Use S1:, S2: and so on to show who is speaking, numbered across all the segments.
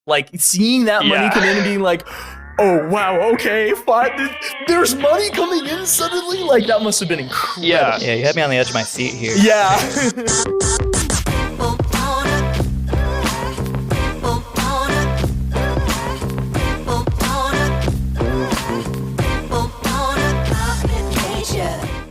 S1: Like seeing that money come in and being like, oh wow, okay, fine. There's money coming in suddenly. Like that must have been incredible.
S2: Yeah,
S3: you had me on the edge of my seat here.
S1: Yeah.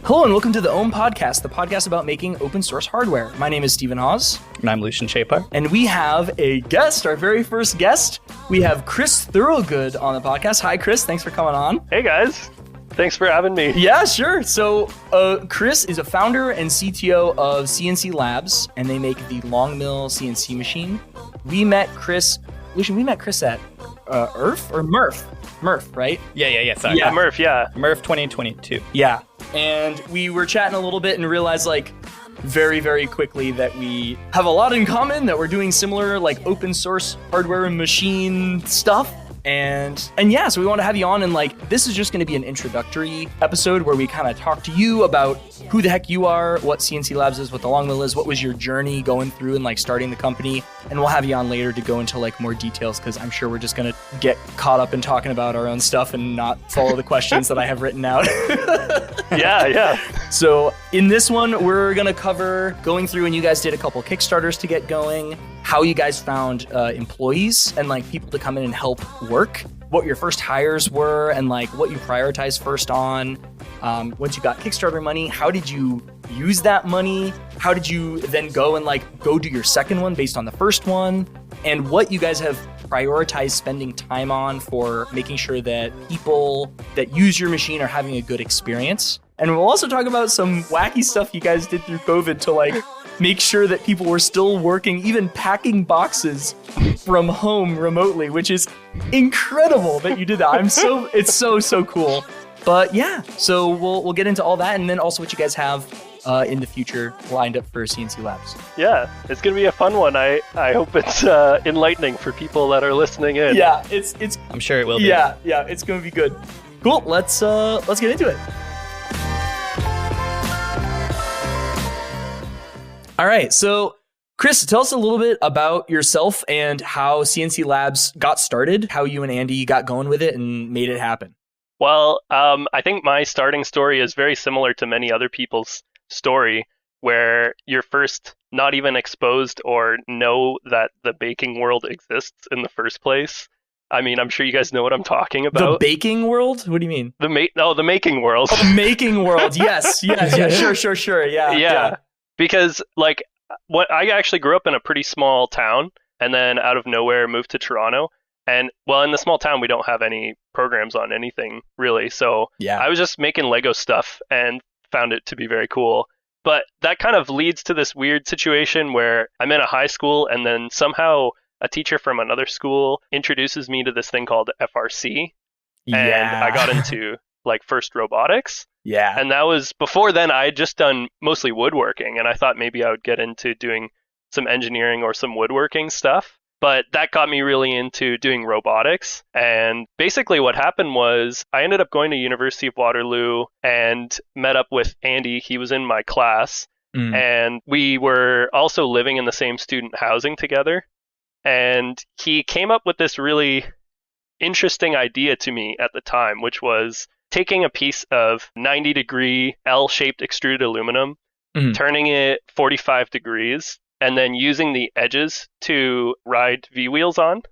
S1: Hello and welcome to the OHM podcast, the podcast about making open source hardware. My name is Stephen Hawes.
S3: And I'm Lucian Chapar.
S1: And we have a guest, our very first guest. We have Chris Thorogood on the podcast. Hi, Chris. Thanks for coming on.
S2: Hey, guys. Thanks for having me.
S1: Yeah, sure. So Chris is a founder and CTO of Sienci Labs, and they make the LongMill CNC machine. We met Chris, Lucian, at ERF or Murph? Murph, right?
S3: Yeah. Sorry.
S2: Yeah, Murph, yeah.
S3: Murph 2022.
S1: Yeah. And we were chatting a little bit and realized very, very quickly that we have a lot in common, that we're doing similar open source hardware and machine stuff. And yeah, so we want to have you on, and this is just going to be an introductory episode where we kind of talk to you about who the heck you are, what Sienci Labs is, what the LongMill is, what was your journey going through and starting the company. And we'll have you on later to go into more details, because I'm sure we're just going to get caught up in talking about our own stuff and not follow the questions that I have written out.
S2: Yeah.
S1: So in this one, we're going to cover going through, and you guys did a couple Kickstarters to get going, how you guys found employees and people to come in and help work, what your first hires were, and what you prioritized first on. Once you got Kickstarter money, how did you use that money? How did you then go and go do your second one based on the first one? And what you guys have prioritized spending time on for making sure that people that use your machine are having a good experience. And we'll also talk about some wacky stuff you guys did through COVID to make sure that people were still working, even packing boxes from home remotely, which is incredible that you did that. It's so cool. But yeah, so we'll get into all that, and then also what you guys have in the future lined up for Sienci Labs.
S2: Yeah, it's gonna be a fun one. I hope it's enlightening for people that are listening in.
S1: Yeah, it's.
S3: I'm sure it will be.
S1: Yeah, it's gonna be good. Cool. Let's get into it. All right, so Chris, tell us a little bit about yourself and how Sienci Labs got started, how you and Andy got going with it and made it happen.
S2: Well, I think my starting story is very similar to many other people's story, where you're first not even exposed or know that the baking world exists in the first place. I mean, I'm sure you guys know what I'm talking about.
S1: The baking world? What do you mean?
S2: The making world.
S1: Oh, the making world. Yes. Sure. Yeah.
S2: Because I actually grew up in a pretty small town, and then out of nowhere moved to Toronto. And in the small town, we don't have any programs on anything really. So yeah. I was just making Lego stuff and found it to be very cool. But that kind of leads to this weird situation where I'm in a high school, and then somehow a teacher from another school introduces me to this thing called FRC.
S1: Yeah.
S2: And I got into first robotics.
S1: Yeah.
S2: And that was, before then, I had just done mostly woodworking, and I thought maybe I would get into doing some engineering or some woodworking stuff. But that got me really into doing robotics. And basically what happened was I ended up going to University of Waterloo and met up with Andy. He was in my class. And we were also living in the same student housing together. And he came up with this really interesting idea to me at the time, which was taking a piece of 90-degree L-shaped extruded aluminum, turning it 45 degrees, and then using the edges to ride V-wheels on.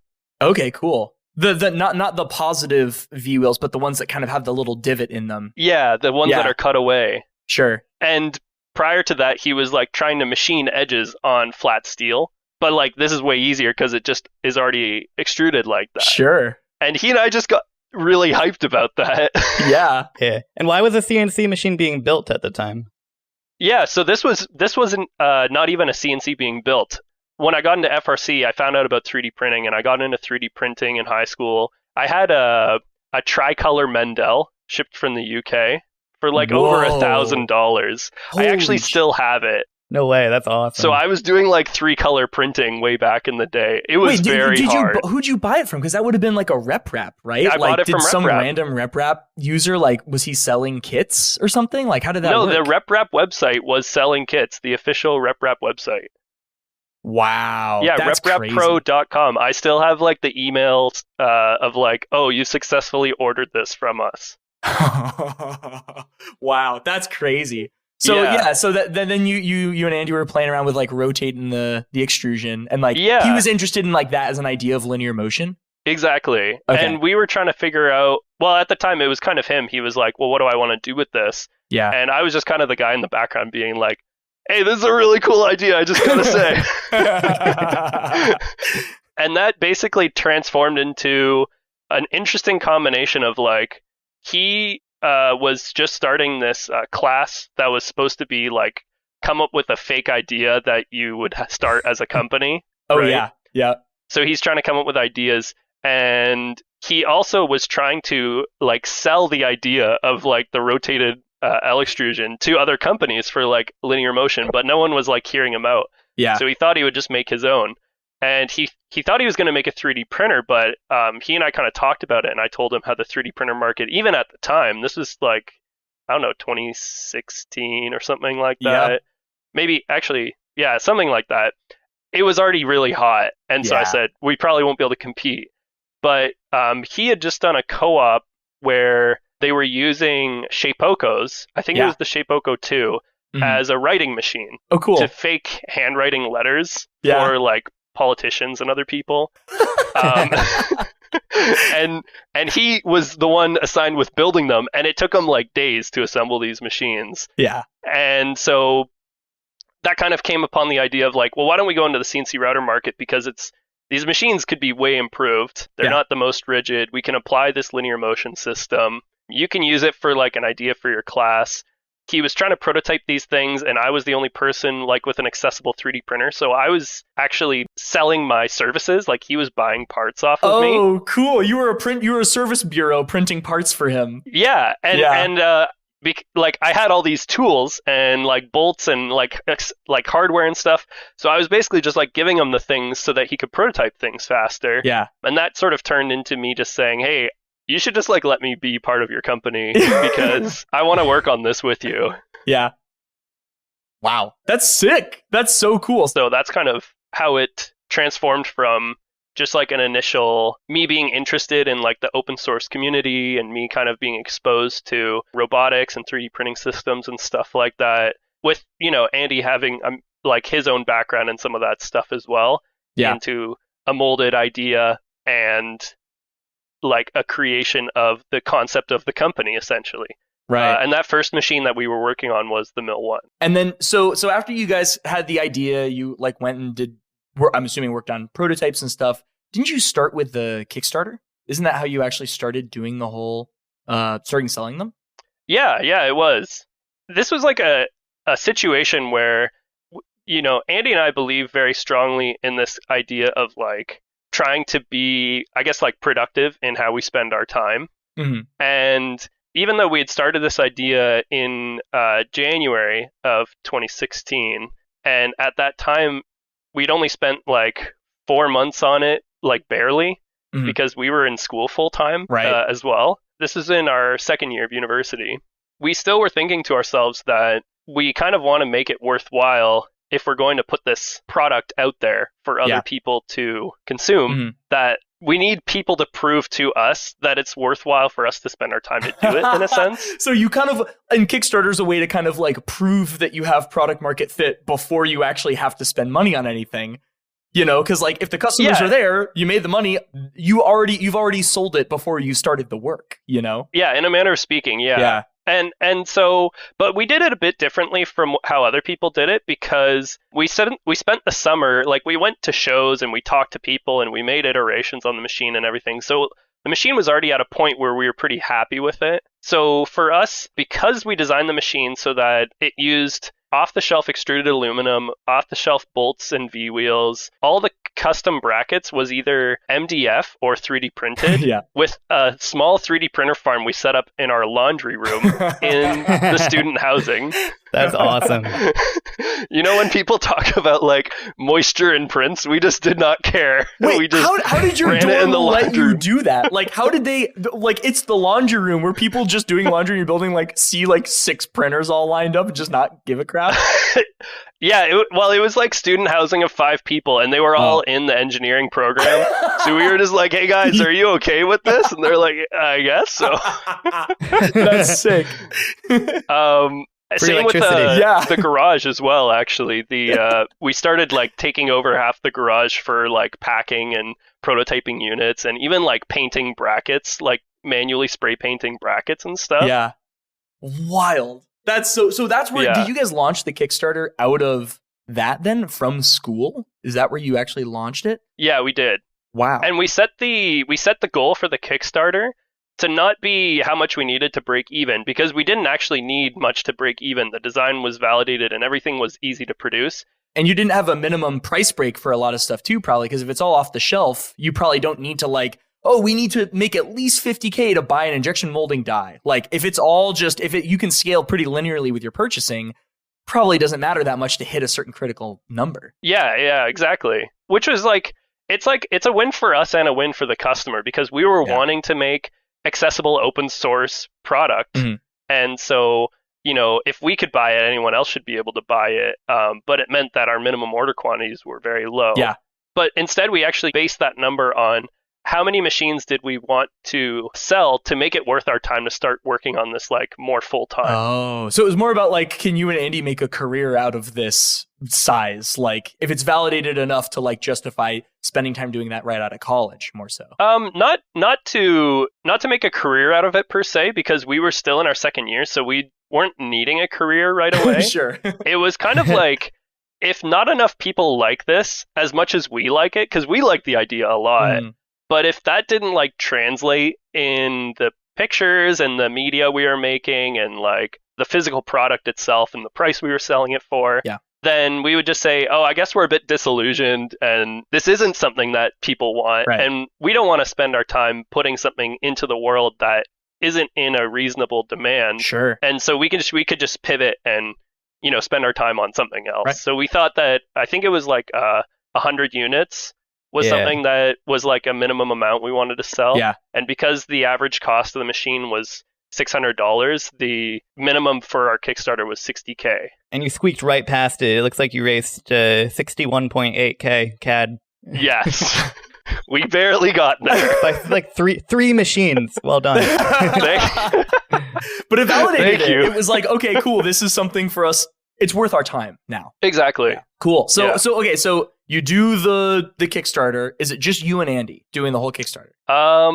S1: Okay, cool. The not the positive V-wheels, but the ones that kind of have the little divot in them.
S2: Yeah, the ones that are cut away.
S1: Sure.
S2: And prior to that, he was trying to machine edges on flat steel. But this is way easier because it just is already extruded like that.
S1: Sure.
S2: And he and I just got really hyped about that.
S1: Yeah.
S3: And why was a CNC machine being built at the time?
S2: Yeah, so this wasn't not even a CNC being built. When I got into FRC, I found out about 3D printing, and I got into 3D printing in high school. I had a tricolor Mendel shipped from the UK for over $1,000. I actually still have it.
S3: No way, that's awesome.
S2: So I was doing 3-color printing way back in the day. It was very hard.
S1: Who'd you buy it from? Because that would have been a RepRap, right?
S2: I bought it from
S1: Did some
S2: RepRap.
S1: random RepRap user, was he selling kits or something? How did that work?
S2: No, the RepRap website was selling kits, the official RepRap website.
S1: Wow.
S2: Yeah,
S1: that's crazy.
S2: reprappro.com. I still have like the emails of like, oh, you successfully ordered this from us.
S1: Wow, that's crazy. So so then you and Andy were playing around with like rotating the extrusion, and like he was interested in like that as an idea of linear motion.
S2: Exactly.
S1: Okay.
S2: And we were trying to figure out, well, at the time it was kind of him. He was like, well, what do I want to do with this?
S1: Yeah.
S2: And I was just kind of the guy in the background being like, hey, this is a really cool idea, I just gotta say. And that basically transformed into an interesting combination of like, he was just starting this class that was supposed to be like, come up with a fake idea that you would start as a company.
S1: Oh,
S2: right?
S1: Yeah.
S2: So he's trying to come up with ideas, and he also was trying to like sell the idea of like the rotated L extrusion to other companies for like linear motion, but no one was like hearing him out.
S1: Yeah.
S2: So he thought he would just make his own. And he thought he was going to make a 3D printer, but he and I kind of talked about it, and I told him how the 3D printer market, even at the time, this was like, I don't know, 2016 or something like that.
S1: Yeah.
S2: Maybe, actually, yeah, something like that. It was already really hot, and so I said, we probably won't be able to compete. But he had just done a co-op where they were using Shapeokos, I think it was the Shapeoko 2, as a writing machine.
S1: Oh, cool.
S2: To fake handwriting letters for like politicians and other people. And he was the one assigned with building them, and it took him like days to assemble these machines.
S1: Yeah.
S2: And so that kind of came upon the idea of like, well, why don't we go into the CNC router market, because these machines could be way improved. They're not the most rigid. We can apply this linear motion system. You can use it for like an idea for your class. He was trying to prototype these things, and I was the only person like with an accessible 3D printer. So I was actually selling my services. Like he was buying parts off of me.
S1: Oh, cool. You were a service bureau printing parts for him.
S2: Yeah. And like I had all these tools and like bolts and like hardware and stuff. So I was basically just like giving him the things so that he could prototype things faster.
S1: Yeah.
S2: And that sort of turned into me just saying, hey, you should just like let me be part of your company because I want to work on this with you.
S1: Yeah. Wow. That's sick. That's so cool.
S2: So that's kind of how it transformed from just like an initial me being interested in like the open source community and me kind of being exposed to robotics and 3D printing systems and stuff like that, with, you know, Andy having like his own background in some of that stuff as well, into a molded idea and like a creation of the concept of the company essentially.
S1: Right.
S2: And that first machine that we were working on was the Mill 1.
S1: And then so after you guys had the idea, you like went and did, I'm assuming, worked on prototypes and stuff. Didn't you start with the Kickstarter? Isn't that how you actually started doing the whole starting selling them? Yeah,
S2: it was. This was like a situation where, you know, Andy and I believe very strongly in this idea of like trying to be, I guess, like productive in how we spend our time.
S1: Mm-hmm.
S2: And even though we had started this idea in January of 2016, and at that time we'd only spent like 4 months on it, like barely, because we were in school full time as well. This is in our second year of university. We still were thinking to ourselves that we kind of want to make it worthwhile if we're going to put this product out there for other people to consume, that we need people to prove to us that it's worthwhile for us to spend our time to do it, in a sense.
S1: So you kind of, and Kickstarter's a way to kind of like prove that you have product market fit before you actually have to spend money on anything. You know, because like if the customers are there, you made the money, you've already sold it before you started the work, you know?
S2: Yeah, in a manner of speaking, yeah. And so, but we did it a bit differently from how other people did it, because we spent the summer, like we went to shows and we talked to people and we made iterations on the machine and everything. So the machine was already at a point where we were pretty happy with it. So for us, because we designed the machine so that it used off-the-shelf extruded aluminum, off-the-shelf bolts and V-wheels, all the custom brackets was either MDF or 3D printed with a small 3D printer farm we set up in our laundry room in the student housing.
S3: That's awesome.
S2: You know, when people talk about like moisture in prints, we just did not care.
S1: Wait,
S2: we just
S1: how did your
S2: ran it in
S1: dorm
S2: the
S1: let you
S2: laundry.
S1: do that? Like, how did they, like, it's the laundry room where people just doing laundry in your building, like, see, like, 6 printers all lined up and just not give a crap?
S2: Yeah, it was like student housing of 5 people, and they were all in the engineering program. So we were just like, hey guys, are you okay with this? And they're like, I guess so.
S1: That's sick.
S2: Same with
S3: electricity.
S2: the garage as well, actually. We started like taking over half the garage for like packing and prototyping units, and even like painting brackets, like manually spray painting brackets and stuff.
S1: Yeah. Wild. That's so that's where did you guys launch the Kickstarter out of that then, from school? Is that where you actually launched it?
S2: Yeah, we did.
S1: Wow.
S2: And we set the goal for the Kickstarter to not be how much we needed to break even, because we didn't actually need much to break even. The design was validated and everything was easy to produce.
S1: And you didn't have a minimum price break for a lot of stuff too, probably, because if it's all off the shelf, you probably don't need to like, oh, we need to make at least $50K to buy an injection molding die. Like, if it's all just, you can scale pretty linearly with your purchasing, probably doesn't matter that much to hit a certain critical number.
S2: Yeah, exactly. Which was like, it's a win for us and a win for the customer, because we were wanting to make accessible open source product. Mm-hmm. And so, you know, if we could buy it, anyone else should be able to buy it. But it meant that our minimum order quantities were very low.
S1: Yeah.
S2: But instead, we actually based that number on how many machines did we want to sell to make it worth our time to start working on this like more full time.
S1: Oh, so it was more about like, can you and Andy make a career out of this size? Like, if it's validated enough to like justify spending time doing that right out of college, more so.
S2: Not to make a career out of it per se, because we were still in our second year, so we weren't needing a career right away.
S1: Sure.
S2: It was kind of like, if not enough people like this as much as we like it, because we like the idea a lot. But if that didn't like translate in the pictures and the media we were making and like the physical product itself and the price we were selling it for, then we would just say, oh, I guess we're a bit disillusioned and this isn't something that people want.
S1: Right.
S2: And we don't want to spend our time putting something into the world that isn't in a reasonable demand.
S1: Sure.
S2: And so we could just pivot and, you know, spend our time on something else.
S1: Right.
S2: So we thought that, I think it was like 100 units was something that was like a minimum amount we wanted to sell.
S1: Yeah.
S2: And because the average cost of the machine was $600, the minimum for our Kickstarter was $60K.
S3: And you squeaked right past it. It looks like you raised 61.8K CAD.
S2: Yes. We barely got there.
S3: By like three machines. Well done.
S1: But it validated it. It was like, okay, cool. This is something for us. It's worth our time now.
S2: Exactly.
S1: Yeah. Cool. So you do the Kickstarter. Is it just you and Andy doing the whole Kickstarter?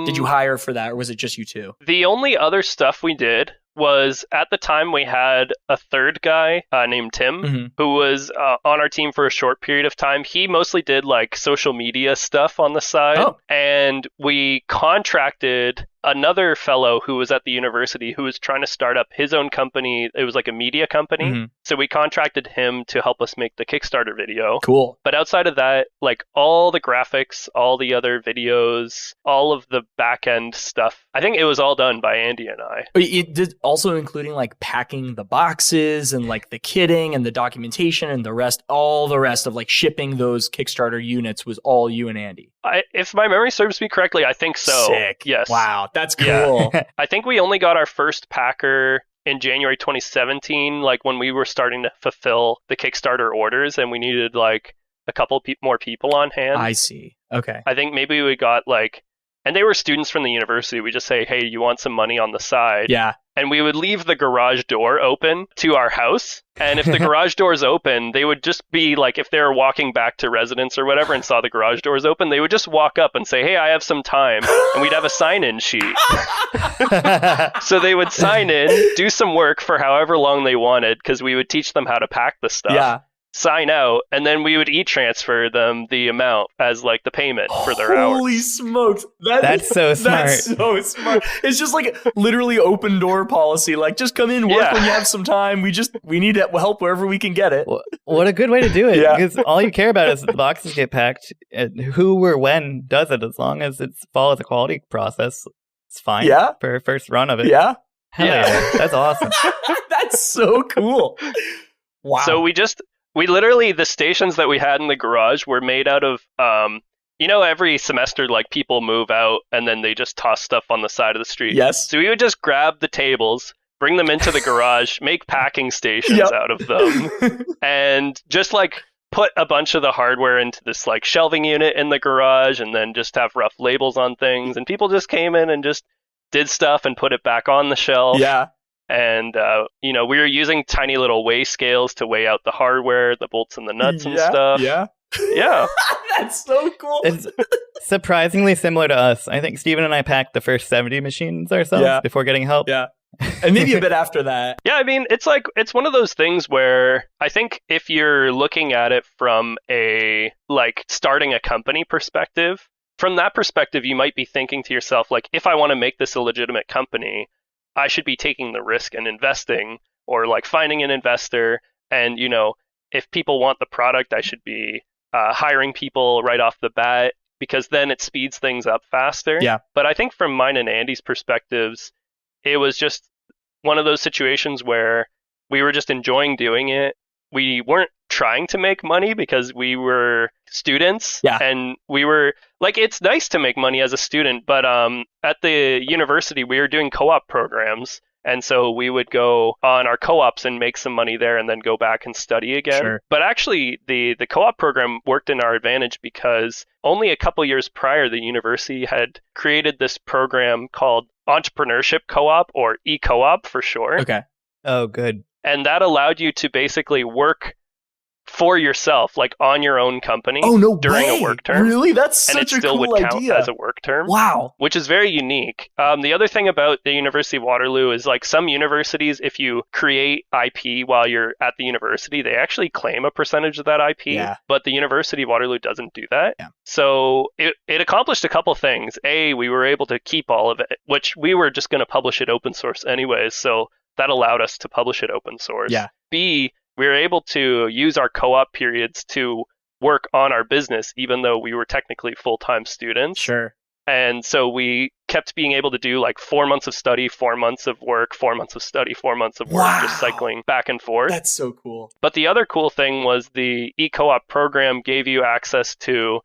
S1: Did you hire for that, or was it just you two?
S2: The only other stuff we did was, at the time we had a third guy named Tim, who was on our team for a short period of time. He mostly did like social media stuff on the side. And we contracted another fellow who was at the university who was trying to start up his own company. It was like a media company. So we contracted him to help us make the Kickstarter video.
S1: Cool.
S2: But outside of that, like all the graphics, all the other videos, all of the back end stuff, I think it was all done by Andy and I.
S1: It did, also including like packing the boxes and like the kitting and the documentation and all the rest of like shipping those Kickstarter units was all you and Andy.
S2: If my memory serves me correctly, I think so.
S1: Sick.
S2: Yes.
S1: Wow, that's cool.
S2: Yeah. I think we only got our first packer in January 2017, like when we were starting to fulfill the Kickstarter orders and we needed like a couple more people on hand.
S1: I see. Okay.
S2: I think maybe we got like, and they were students from the university. We just say, hey, you want some money on the side?
S1: Yeah.
S2: And we would leave the garage door open to our house. And if the garage doors open, they would just be like, if they were walking back to residence or whatever and saw the garage doors open, they would just walk up and say, hey, I have some time. And we'd have a sign-in sheet. So they would sign in, do some work for however long they wanted, because we would teach them how to pack the stuff.
S1: Yeah.
S2: Sign out, and then we would e-transfer them the amount as like the payment for their hours.
S1: Holy smokes.
S3: That's so smart.
S1: That's so smart. It's just like literally open door policy. Like, just come in, work when you have some time. We need help wherever we can get it.
S3: What a good way to do it.
S1: Yeah.
S3: Because all you care about is that the boxes get packed. Who or when does it, as long as it follows a quality process. It's fine for a first run of it.
S1: Yeah.
S3: Hell yeah. That's awesome.
S1: That's so cool. Wow.
S2: So we literally, the stations that we had in the garage were made out of, every semester, like people move out and then they just toss stuff on the side of the street.
S1: Yes.
S2: So we would just grab the tables, bring them into the garage, make packing stations out of them, and just like put a bunch of the hardware into this like shelving unit in the garage, and then just have rough labels on things. And people just came in and just did stuff and put it back on the shelf.
S1: Yeah.
S2: And, we were using tiny little weigh scales to weigh out the hardware, the bolts and the nuts and stuff.
S1: Yeah.
S2: Yeah.
S1: That's so cool.
S3: It's surprisingly similar to us. I think Steven and I packed the first 70 machines ourselves before getting help.
S1: Yeah. And maybe a bit after that.
S2: Yeah, I mean, it's one of those things where I think if you're looking at it from a, like, starting a company perspective, from that perspective, you might be thinking to yourself, like, if I want to make this a legitimate company, I should be taking the risk and investing, or like finding an investor. And, if people want the product, I should be hiring people right off the bat, because then it speeds things up faster.
S1: Yeah.
S2: But I think from mine and Andy's perspectives, it was just one of those situations where we were just enjoying doing it. We weren't trying to make money because we were students.
S1: Yeah.
S2: And we were like, it's nice to make money as a student, but at the university, we were doing co-op programs. And so we would go on our co-ops and make some money there and then go back and study again.
S1: Sure.
S2: But actually, the co-op program worked in our advantage because only a couple years prior, the university had created this program called Entrepreneurship Co-op, or e-co-op for short.
S1: Okay.
S3: Oh, good.
S2: And that allowed you to basically work for yourself, like on your own company during a work term.
S1: Really? That's such a cool idea.
S2: And it still would count as a work term.
S1: Wow.
S2: Which is very unique. The other thing about the University of Waterloo is, like, some universities, if you create IP while you're at the university, they actually claim a percentage of that IP.
S1: Yeah.
S2: But the University of Waterloo doesn't do that.
S1: Yeah.
S2: So it accomplished a couple things. A, we were able to keep all of it, which we were just going to publish it open source anyways. So that allowed us to publish it open source.
S1: Yeah.
S2: B, we were able to use our co-op periods to work on our business, even though we were technically full-time students.
S1: Sure.
S2: And so we kept being able to do like 4 months of study, 4 months of work, 4 months of study, 4 months of work, just cycling back and forth.
S1: That's so cool.
S2: But the other cool thing was the e-co-op program gave you access to,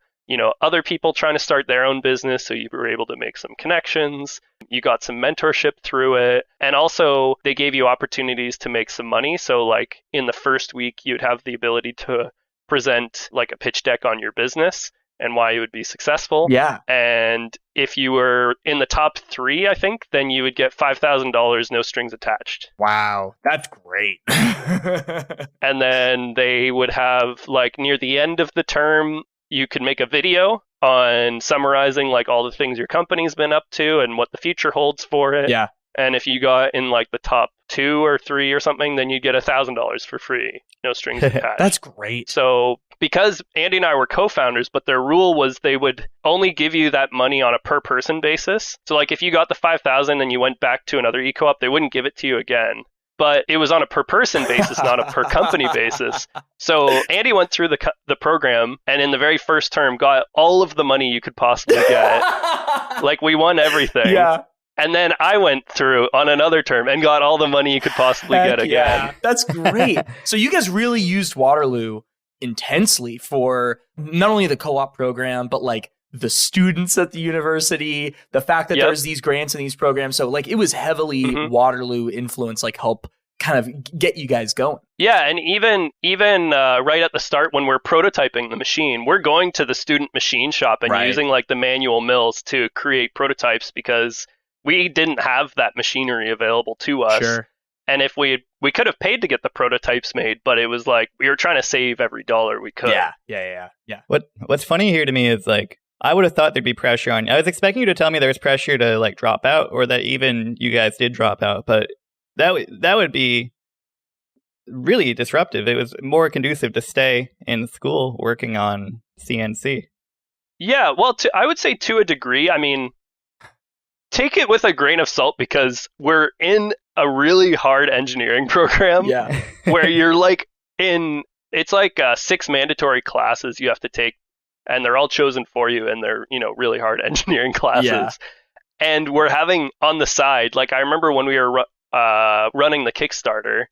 S2: other people trying to start their own business. So you were able to make some connections. You got some mentorship through it. And also they gave you opportunities to make some money. So like in the first week, you'd have the ability to present like a pitch deck on your business and why it would be successful.
S1: Yeah.
S2: And if you were in the top 3, I think, then you would get $5,000, no strings attached.
S1: Wow. That's great.
S2: And then they would have, like, near the end of the term, you could make a video on summarizing like all the things your company's been up to and what the future holds for it.
S1: Yeah.
S2: And if you got in like the top 2 or 3 or something, then you'd get $1,000 for free, no strings attached.
S1: That's great.
S2: So because Andy and I were co-founders, but their rule was they would only give you that money on a per person basis. So like if you got the 5,000 and you went back to another e-co-op, they wouldn't give it to you again. But it was on a per person basis, not a per company basis. So Andy went through the program and in the very first term got all of the money you could possibly get. Like we won everything.
S1: Yeah.
S2: And then I went through on another term and got all the money you could possibly get again.
S1: Yeah. That's great. So you guys really used Waterloo intensely for not only the co-op program, but like the students at the university, the fact that there's these grants and these programs. So like it was heavily Waterloo influence, like help kind of get you guys going.
S2: Yeah. And even right at the start when we're prototyping the machine, we're going to the student machine shop and using like the manual mills to create prototypes because we didn't have that machinery available to us.
S1: Sure.
S2: And if we could have paid to get the prototypes made, but it was like we were trying to save every dollar we could.
S1: Yeah.
S3: What's funny here to me is like I would have thought there'd be pressure on you. I was expecting you to tell me there was pressure to like drop out or that even you guys did drop out, but that would be really disruptive. It was more conducive to stay in school working on CNC.
S2: Yeah, well, I would say to a degree. I mean, take it with a grain of salt because we're in a really hard engineering program where you're like it's like 6 mandatory classes you have to take and they're all chosen for you and they're, really hard engineering classes. And we're having on the side, like I remember when we were running the Kickstarter,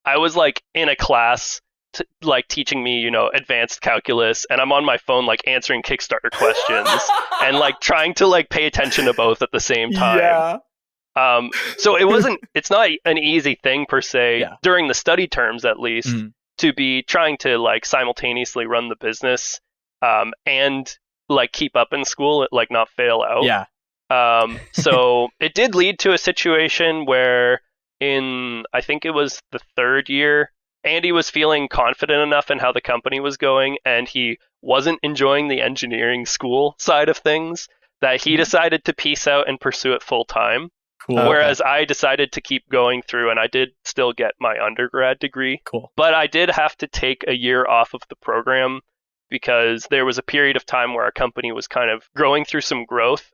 S2: I was like in a class like teaching me, advanced calculus, and I'm on my phone like answering Kickstarter questions and like trying to like pay attention to both at the same time.
S1: Yeah.
S2: So it's not an easy thing per se during the study terms, at least, to be trying to like simultaneously run the business and like keep up in school, like not fail out.
S1: Yeah.
S2: So it did lead to a situation where I think it was the third year, Andy was feeling confident enough in how the company was going, and he wasn't enjoying the engineering school side of things, that he decided to peace out and pursue it full time.
S1: Cool.
S2: Whereas I decided to keep going through, and I did still get my undergrad degree.
S1: Cool.
S2: But I did have to take a year off of the program because there was a period of time where our company was kind of growing through some growth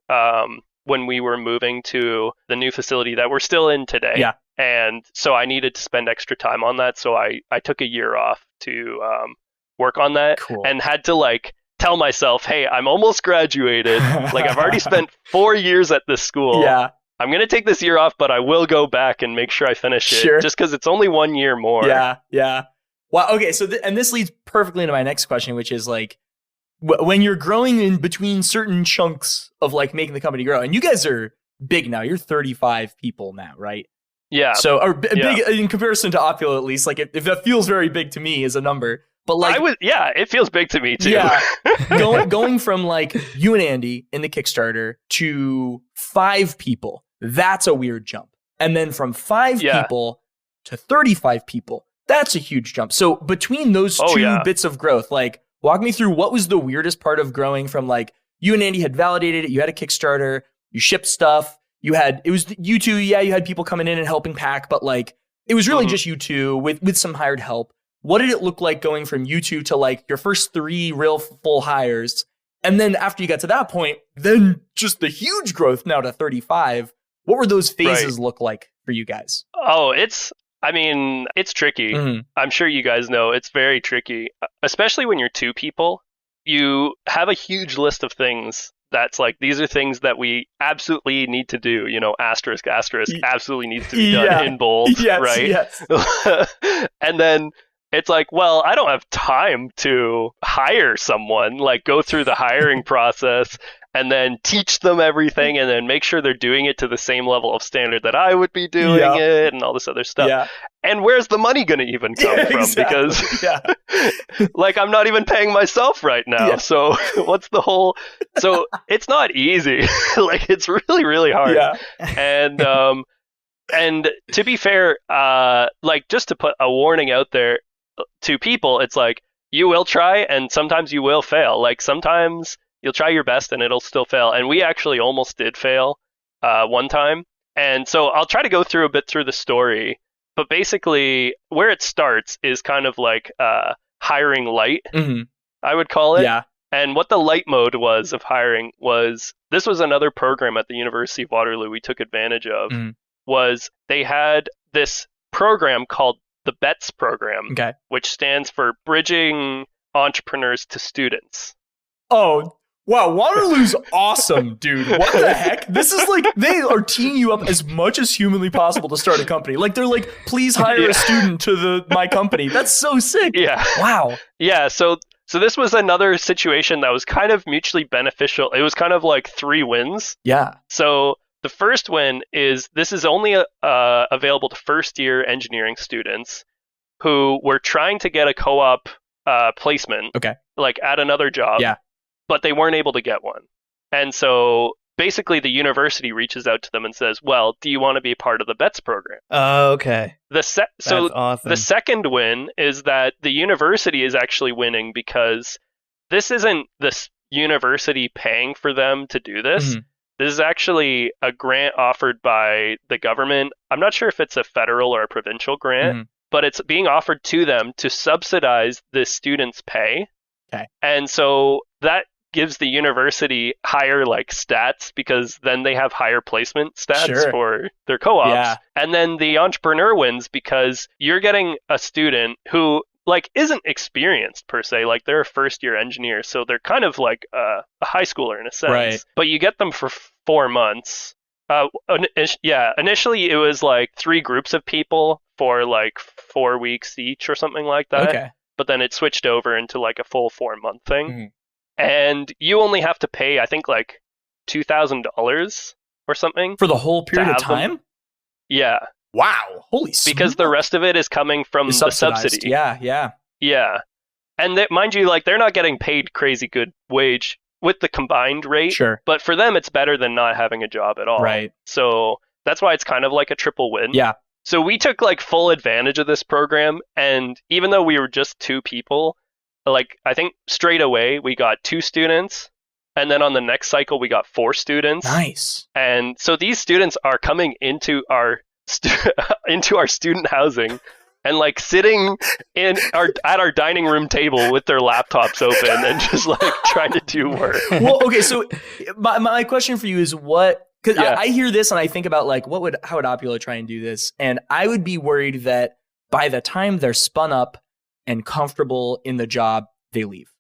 S2: when we were moving to the new facility that we're still in today.
S1: Yeah.
S2: And so I needed to spend extra time on that. So I took a year off to work on that.
S1: Cool.
S2: And had to like tell myself, hey, I'm almost graduated. Like I've already spent 4 years at this school.
S1: Yeah.
S2: I'm going to take this year off, but I will go back and make sure I finish it just because it's only 1 year more.
S1: Yeah. Yeah. Wow. Okay. So, and this leads perfectly into my next question, which is like, when you're growing in between certain chunks of like making the company grow, and you guys are big now, you're 35 people now, right?
S2: Yeah.
S1: So, or big in comparison to Opula, at least, like if that feels very big to me as a number, but like,
S2: it feels big to me too.
S1: Yeah. going from like you and Andy in the Kickstarter to 5 people, that's a weird jump. And then from 5 people to 35 people, that's a huge jump. So between those two bits of growth, like walk me through what was the weirdest part of growing from like you and Andy had validated it, you had a Kickstarter, you shipped stuff. It was you two, you had people coming in and helping pack, but like, it was really just you two with some hired help. What did it look like going from you two to like your first 3 real full hires? And then after you got to that point, then just the huge growth now to 35. What were those phases look like for you guys?
S2: Oh, it's tricky.
S1: Mm-hmm.
S2: I'm sure you guys know it's very tricky, especially when you're 2 people. You have a huge list of things that's like, these are things that we absolutely need to do, asterisk, absolutely needs to be done in bold, right?
S1: Yes.
S2: And then it's like, well, I don't have time to hire someone, like go through the hiring process and then teach them everything and then make sure they're doing it to the same level of standard that I would be doing it and all this other stuff. Yeah. And where's the money going to even come from? Because like I'm not even paying myself right now. Yeah. So what's the whole... So it's not easy. Like it's really, really hard. Yeah. And to be fair, like just to put a warning out there to people, it's like you will try and sometimes you will fail. Like sometimes you'll try your best and it'll still fail. And we actually almost did fail one time. And so I'll try to go through a bit through the story. But basically, where it starts is kind of like hiring light, I would call it.
S1: Yeah.
S2: And what the light mode was of hiring was, this was another program at the University of Waterloo we took advantage of, was they had this program called the BETS program, which stands for Bridging Entrepreneurs to Students.
S1: Oh, wow. Waterloo's awesome, dude. What the heck? This is like, they are teeing you up as much as humanly possible to start a company. Like, they're like, please hire a student to my company. That's so sick. Yeah. Wow.
S2: Yeah. So this was another situation that was kind of mutually beneficial. It was kind of like 3 wins.
S1: Yeah.
S2: So the first win is this is only available to first-year engineering students who were trying to get a co-op placement, like at another job, but they weren't able to get one. And so basically the university reaches out to them and says, well, do you want to be part of the BETS program?
S3: Oh, okay.
S2: That's awesome. The second win is that the university is actually winning because this isn't the university paying for them to do this. This is actually a grant offered by the government. I'm not sure if it's a federal or a provincial grant, but it's being offered to them to subsidize the students' pay.
S1: Okay.
S2: And so that gives the university higher like stats because then they have higher placement stats for their co-ops. Yeah. And then the entrepreneur wins because you're getting a student who like isn't experienced per se, like they're a first year engineer, so they're kind of like a high schooler in a sense. Right. But you get them for 4 months Initially it was like 3 groups of people for like 4 weeks each or something like that.
S1: Okay.
S2: But then it switched over into like a full 4-month thing.
S1: Mhm.
S2: And you only have to pay, I think, like $2,000 or something.
S1: For the whole period of
S2: have them.
S1: time?
S2: Yeah,
S1: Wow. Holy
S2: because the
S1: smoke.
S2: rest of it is coming from
S1: It's
S2: the
S1: subsidized.
S2: subsidy.
S1: Yeah.
S2: Yeah. And mind you, like they're not getting paid crazy good wage with the combined rate.
S1: Sure.
S2: But for them, it's better than not having a job at all.
S1: Right.
S2: So that's why it's kind of like a triple win.
S1: Yeah.
S2: So we took like full advantage of this program. And even though we were just 2 people, like I think straight away we got 2 students. And then on the next cycle, we got 4 students.
S1: Nice.
S2: And so these students are coming into our into our student housing and like sitting at our dining room table with their laptops open and just like trying to do work.
S1: Well, okay, so my question for you is what, because
S2: Yeah.
S1: I hear this and I think about like how would Opula try and do this? And I would be worried that by the time they're spun up and comfortable in the job, they leave.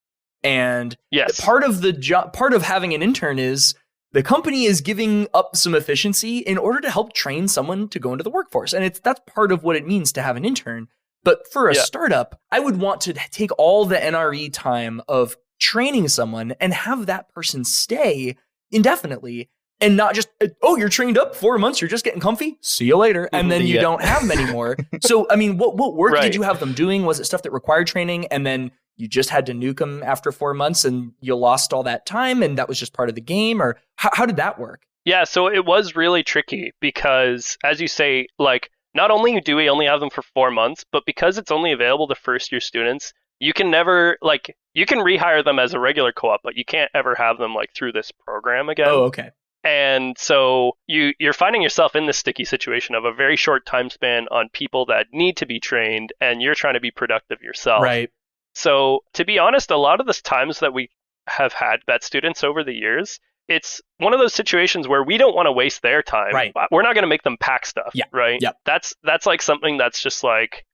S1: And
S2: Yes.
S1: part of the job, part of having an intern is the company is giving up some efficiency in order to help train someone to go into the workforce. And that's part of what it means to have an intern. But for a startup, I would want to take all the NRE time of training someone and have that person stay indefinitely and not just, oh, you're trained up 4 months, you're just getting comfy, see you later. And then you don't have many more. So, I mean, what work
S2: Right.
S1: did you have them doing? Was it stuff that required training and then you just had to nuke them after 4 months and you lost all that time and that was just part of the game? Or how did that work?
S2: Yeah, so it was really tricky because, as you say, like, not only do we only have them for 4 months, but because it's only available to first-year students, you can never, like, you can rehire them as a regular co-op, but you can't ever have them, like, through this program again.
S1: Oh, okay.
S2: And so you're finding yourself in this sticky situation of a very short time span on people that need to be trained, and you're trying to be productive yourself.
S1: Right.
S2: So to be honest, a lot of the times that we have had vet students over the years, it's one of those situations where we don't want to waste their time.
S1: Right.
S2: We're not going to make them pack stuff.
S1: Yeah.
S2: Right.
S1: Yep.
S2: That's like something that's just like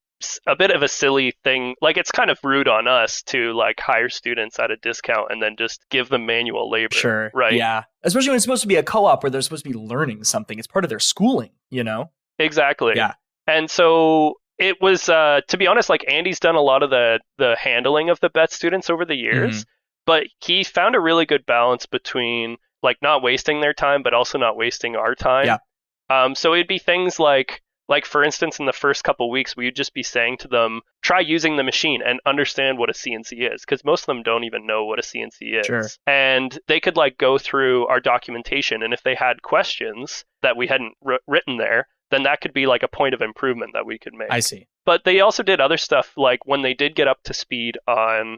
S2: a bit of a silly thing. Like it's kind of rude on us to like hire students at a discount and then just give them manual labor.
S1: Sure.
S2: Right.
S1: Yeah. Especially when it's supposed to be a co-op where they're supposed to be learning something. It's part of their schooling, you know?
S2: Exactly.
S1: Yeah.
S2: And so it was, to be honest, like Andy's done a lot of the handling of the vet students over the years, but he found a really good balance between like not wasting their time, but also not wasting our time.
S1: Yeah.
S2: So it'd be things like for instance, in the first couple weeks, we would just be saying to them, try using the machine and understand what a CNC is, because most of them don't even know what a CNC is.
S1: Sure.
S2: And they could like go through our documentation, and if they had questions that we hadn't written there, then that could be like a point of improvement that we could make.
S1: I see.
S2: But they also did other stuff, like when they did get up to speed on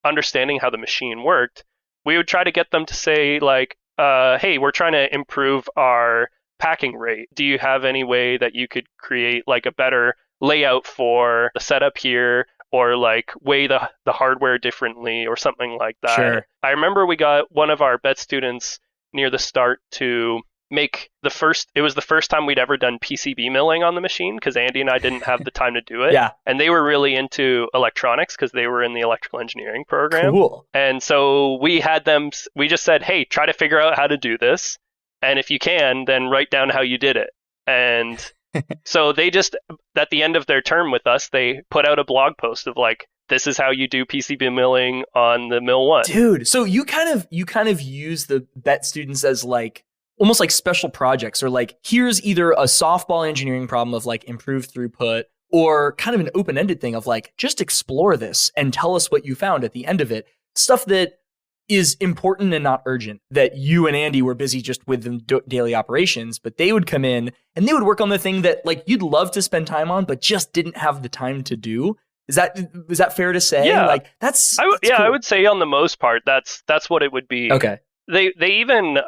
S2: understanding how the machine worked, we would try to get them to say like, hey, we're trying to improve our packing rate. Do you have any way that you could create like a better layout for the setup here, or like weigh the hardware differently or something like that?
S1: Sure.
S2: I remember we got one of our vet students near the start to make it was the first time we'd ever done PCB milling on the machine, because Andy and I didn't have the time to do it.
S1: Yeah.
S2: And they were really into electronics because they were in the electrical engineering program.
S1: Cool.
S2: And so we just said, hey, try to figure out how to do this. And if you can, then write down how you did it. And so they just, at the end of their term with us, they put out a blog post of like, this is how you do PCB milling on the Mill 1.
S1: Dude, so you kind of use the vet students as like almost like special projects, or like here's either a softball engineering problem of like improved throughput, or kind of an open-ended thing of like just explore this and tell us what you found at the end of it. Stuff that is important and not urgent, that you and Andy were busy just with the daily operations, but they would come in and they would work on the thing that like you'd love to spend time on, but just didn't have the time to do. Is that fair to say?
S2: Yeah.
S1: Like that's
S2: cool.
S1: I
S2: would say on the most part, that's what it would be.
S1: Okay.
S2: They even,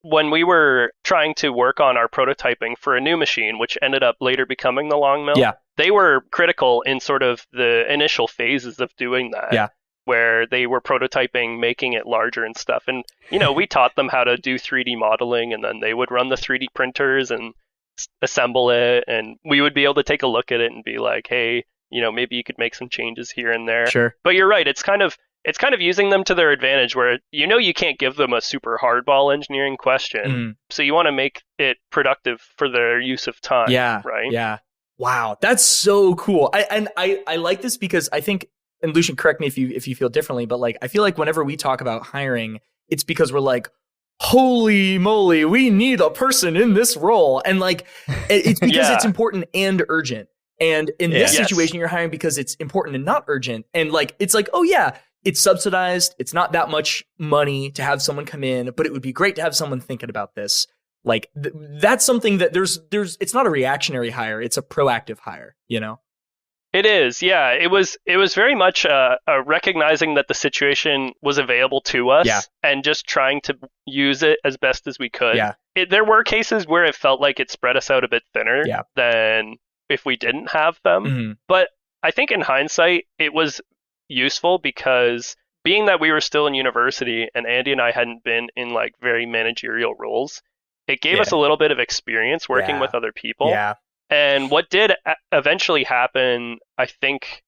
S2: when we were trying to work on our prototyping for a new machine, which ended up later becoming the LongMill, they were critical in sort of the initial phases of doing that.
S1: Yeah.
S2: Where they were prototyping, making it larger and stuff. And, you know, we taught them how to do 3D modeling, and then they would run the 3D printers and assemble it. And we would be able to take a look at it and be like, hey, you know, maybe you could make some changes here and there.
S1: Sure.
S2: But you're right. It's kind of, it's kind of using them to their advantage where you can't give them a super hardball engineering question. So you want to make it productive for their use of time.
S1: Yeah.
S2: Right.
S1: Yeah. Wow. That's so cool. I like this because I think, and Lucian, correct me if you feel differently, but like, I feel like whenever we talk about hiring, it's because we're like, holy moly, we need a person in this role. And like, it's because it's important and urgent. And in this situation, you're hiring because it's important and not urgent. And like, it's like, oh yeah, it's subsidized. It's not that much money to have someone come in, but it would be great to have someone thinking about this. Like that's something that there's, it's not a reactionary hire. It's a proactive hire, you know?
S2: It is. Yeah. It was very much a recognizing that the situation was available to us and just trying to use it as best as we could.
S1: Yeah.
S2: There were cases where it felt like it spread us out a bit thinner than if we didn't have them. But I think in hindsight, it was useful because being that we were still in university and Andy and I hadn't been in like very managerial roles, it gave us a little bit of experience working with other people.
S1: Yeah.
S2: And what did eventually happen, I think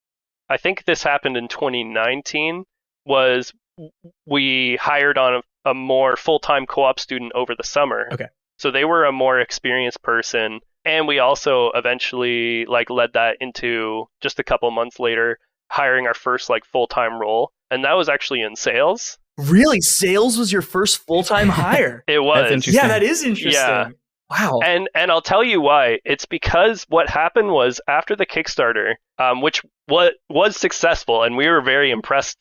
S2: this happened in 2019, was we hired on a more full-time co-op student over the summer.
S1: Okay.
S2: So they were a more experienced person. And we also eventually like led that into just a couple months later, hiring our first like full-time role. And that was actually in sales.
S1: Really? Sales was your first full-time hire?
S2: It was.
S3: That's interesting.
S1: Yeah, that is interesting.
S2: Yeah.
S1: Wow.
S2: And I'll tell you why. It's because what happened was after the Kickstarter, which was successful, and we were very impressed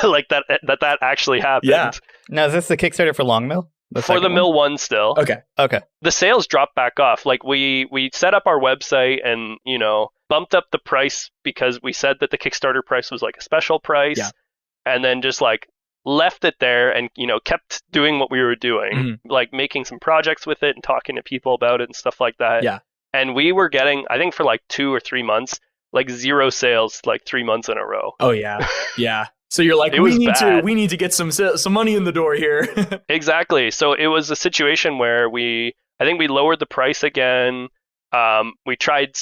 S2: like that actually happened.
S1: Yeah.
S3: Now, is this the Kickstarter for LongMill?
S2: For the Mill one still.
S3: Okay.
S2: The sales dropped back off. Like we set up our website and, bumped up the price because we said that the Kickstarter price was like a special price.
S1: Yeah.
S2: And then just like left it there and, kept doing what we were doing, like making some projects with it and talking to people about it and stuff like that.
S1: Yeah.
S2: And we were getting, I think for like 2 or 3 months, like 0 sales, like 3 months in a row.
S1: Oh yeah. Yeah. So you're like, we need to get some money in the door here.
S2: Exactly. So it was a situation where I think we lowered the price again. We tried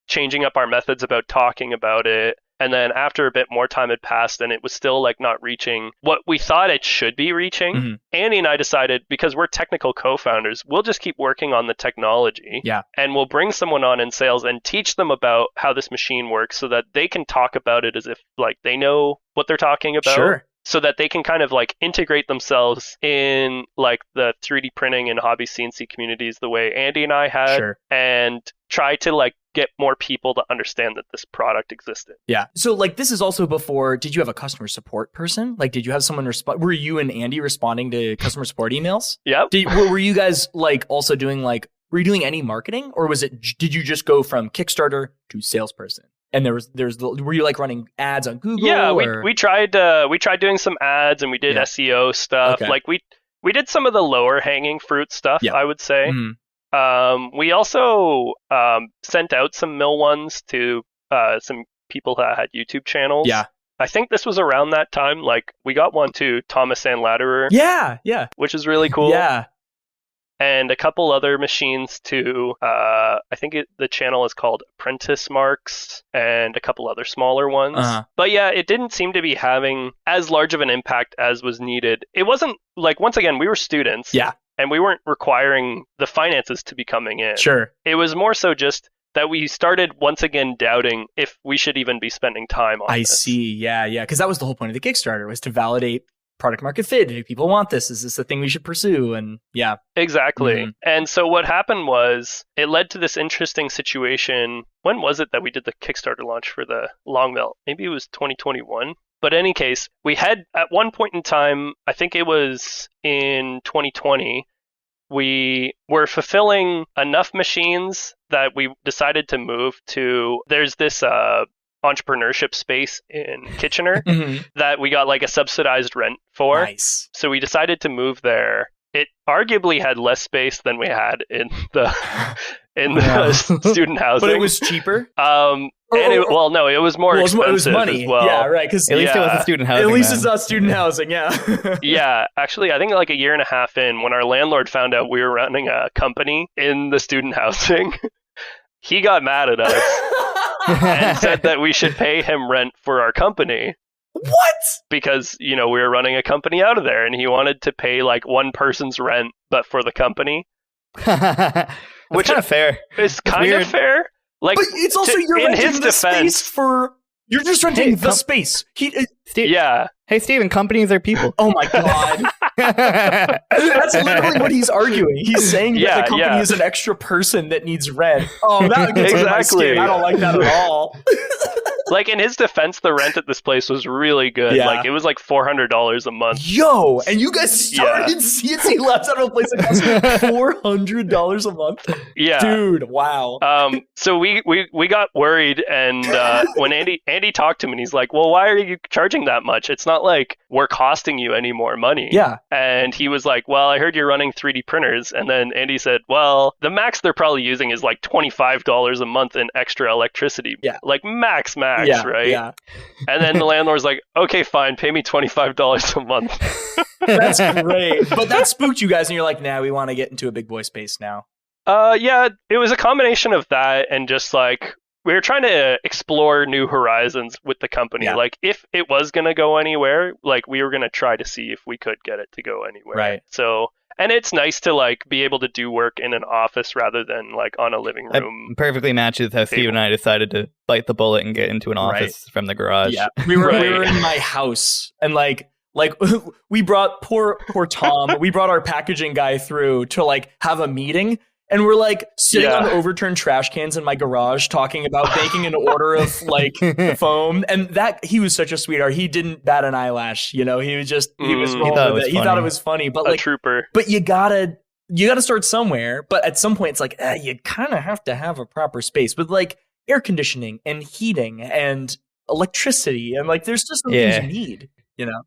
S2: changing up our methods about talking about it. And then after a bit more time had passed and it was still like not reaching what we thought it should be reaching, Andy and I decided, because we're technical co-founders, we'll just keep working on the technology.
S1: Yeah.
S2: And we'll bring someone on in sales and teach them about how this machine works so that they can talk about it as if like they know what they're talking about.
S1: Sure.
S2: So that they can kind of like integrate themselves in like the 3D printing and hobby CNC communities the way Andy and I had, and try to like get more people to understand that this product existed.
S1: Yeah. So like this is also before, did you have a customer support person? Like did you have someone were you and Andy responding to customer support emails?
S2: Yep.
S1: Were you guys like also doing like, were you doing any marketing or did you just go from Kickstarter to salesperson? And were you like running ads on Google?
S2: Yeah, we tried doing some ads and we did SEO stuff.
S1: Okay.
S2: Like we did some of the lower hanging fruit stuff, I would say. We also sent out some mill ones to some people that had YouTube channels.
S1: Yeah.
S2: I think this was around that time. Like we got one to Thomas and Latterer.
S1: Yeah, yeah.
S2: Which is really cool.
S1: Yeah.
S2: And a couple other machines to, I think the channel is called Apprentice Marks, and a couple other smaller ones. But yeah, it didn't seem to be having as large of an impact as was needed. It wasn't like, once again, we were students.
S1: Yeah.
S2: And we weren't requiring the finances to be coming in.
S1: Sure.
S2: It was more so just that we started once again doubting if we should even be spending time on this.
S1: I see. Yeah, yeah. Because that was the whole point of the Kickstarter, was to validate product market fit. Do people want this? Is this the thing we should pursue? And yeah.
S2: Exactly. And so what happened was it led to this interesting situation. When was it that we did the Kickstarter launch for the LongMill? Maybe it was 2021. But in any case, we had at one point in time, I think it was in 2020, we were fulfilling enough machines that we decided to move to, there's this entrepreneurship space in Kitchener that we got like a subsidized rent for.
S1: Nice.
S2: So we decided to move there. It arguably had less space than we had in the student housing.
S1: But it was cheaper?
S2: It was more expensive.
S1: It was money.
S2: As well.
S1: Yeah, right. Because
S3: at least it wasn't student housing.
S1: At least it's not student housing, yeah.
S2: Yeah, actually, I think like a year and a half in, when our landlord found out we were running a company in the student housing, he got mad at us and said that we should pay him rent for our company.
S1: What?
S2: because, we were running a company out of there and he wanted to pay like one person's rent, but for the company.
S3: Which kind of fair.
S2: It's kind of fair. Like,
S1: but it's also you're
S2: in
S1: renting
S2: his
S1: the
S2: defense,
S1: space for. You're just renting the space.
S3: Steve,
S2: yeah.
S3: Hey, Steven, companies are people.
S1: Oh my god. That's literally what he's arguing. He's saying that the company is an extra person that needs rent. Oh, that gets under my skin. I don't like that at all.
S2: Like, in his defense, the rent at this place was really good.
S1: Yeah.
S2: Like, it was like $400 a month.
S1: Yo, and you guys started CNC Labs out of a place that costs $400 a month?
S2: Yeah.
S1: Dude, wow.
S2: So we got worried, and when Andy talked to him, and he's like, well, why are you charging that much? It's not like we're costing you any more money.
S1: Yeah.
S2: And he was like, well, I heard you're running 3D printers. And then Andy said, well, the max they're probably using is like $25 a month in extra electricity.
S1: Yeah.
S2: Like max,
S1: yeah,
S2: right?
S1: Yeah.
S2: And then the landlord's like, okay, fine, pay me $25 a month.
S1: That's great. But that spooked you guys, and you're like, nah, we want to get into a big boy space now.
S2: Yeah, it was a combination of that and just like, we were trying to explore new horizons with the company.
S1: Yeah.
S2: Like, if it was going to go anywhere, like, we were going to try to see if we could get it to go anywhere.
S1: Right.
S2: So, and it's nice to, like, be able to do work in an office rather than, like, on a living room.
S3: That perfectly matches how Steve and I decided to bite the bullet and get into an office from the garage.
S1: Yeah. We were in my house, and like we brought poor Tom, we brought our packaging guy through to, like, have a meeting. And we're like sitting on overturned trash cans in my garage talking about making an order of like foam. And he was such a sweetheart. He didn't bat an eyelash, he was just, he was rolling with it. He thought it was funny, but like,
S2: trooper.
S1: But you gotta start somewhere. But at some point it's like, you kind of have to have a proper space with like air conditioning and heating and electricity. And like, there's just some things you need.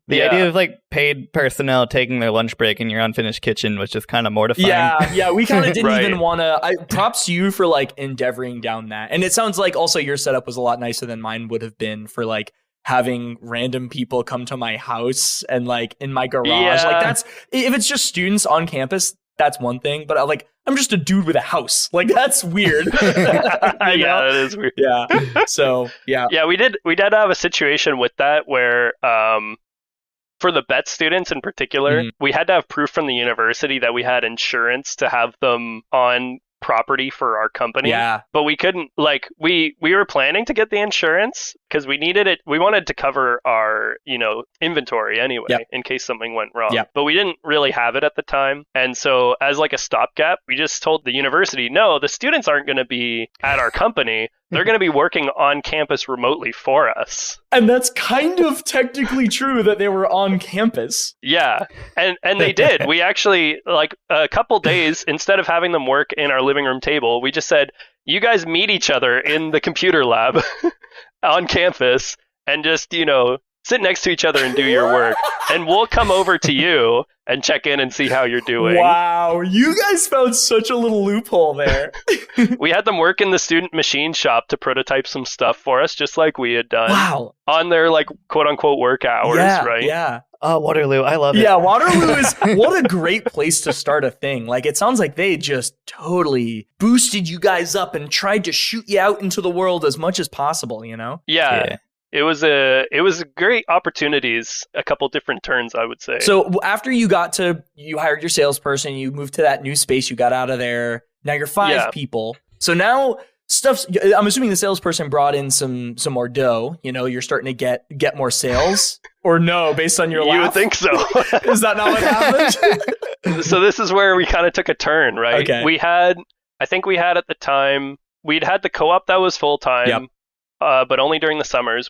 S3: The idea of like paid personnel taking their lunch break in your unfinished kitchen was just kind of mortifying.
S1: Yeah, we kind of didn't even want to. Props to you for like endeavoring down that. And it sounds like also your setup was a lot nicer than mine would have been for like having random people come to my house and like in my garage.
S2: Yeah.
S1: Like that's, if it's just students on campus, that's one thing. But I'm just a dude with a house. Like, that's weird.
S2: Yeah, that is weird.
S1: Yeah. So, yeah.
S2: Yeah, we did have a situation with that where for the BET students in particular, we had to have proof from the university that we had insurance to have them on property for our company.
S1: Yeah.
S2: But we couldn't, like, we were planning to get the insurance because we needed it. We wanted to cover our, inventory anyway, in case something went wrong.
S1: Yep.
S2: But we didn't really have it at the time. And so as like a stopgap, we just told the university, no, the students aren't going to be at our company. They're going to be working on campus remotely for us.
S1: And that's kind of technically true that they were on campus.
S2: Yeah. And they did. We actually, like, a couple days, instead of having them work in our living room table, we just said, you guys meet each other in the computer lab on campus and just, sit next to each other and do your work. And we'll come over to you and check in and see how you're doing.
S1: Wow, you guys found such a little loophole there.
S2: We had them work in the student machine shop to prototype some stuff for us, just like we had done.
S1: Wow.
S2: On their, like, quote-unquote work hours, right?
S1: Yeah.
S3: Oh, Waterloo, I love it.
S1: Yeah, Waterloo is, what a great place to start a thing. Like, it sounds like they just totally boosted you guys up and tried to shoot you out into the world as much as possible,
S2: Yeah. It was a great opportunities, a couple different turns, I would say.
S1: So after you hired your salesperson, you moved to that new space, you got out of there. Now you're 5 people. So now I'm assuming the salesperson brought in some more dough. You're starting to get more sales, or no? Based on your laugh,
S2: you would think so.
S1: Is that not what happened?
S2: So this is where we kind of took a turn, right?
S1: Okay.
S2: I think we had at the time, we'd had the co-op that was full time.
S1: Yep.
S2: But only during the summers.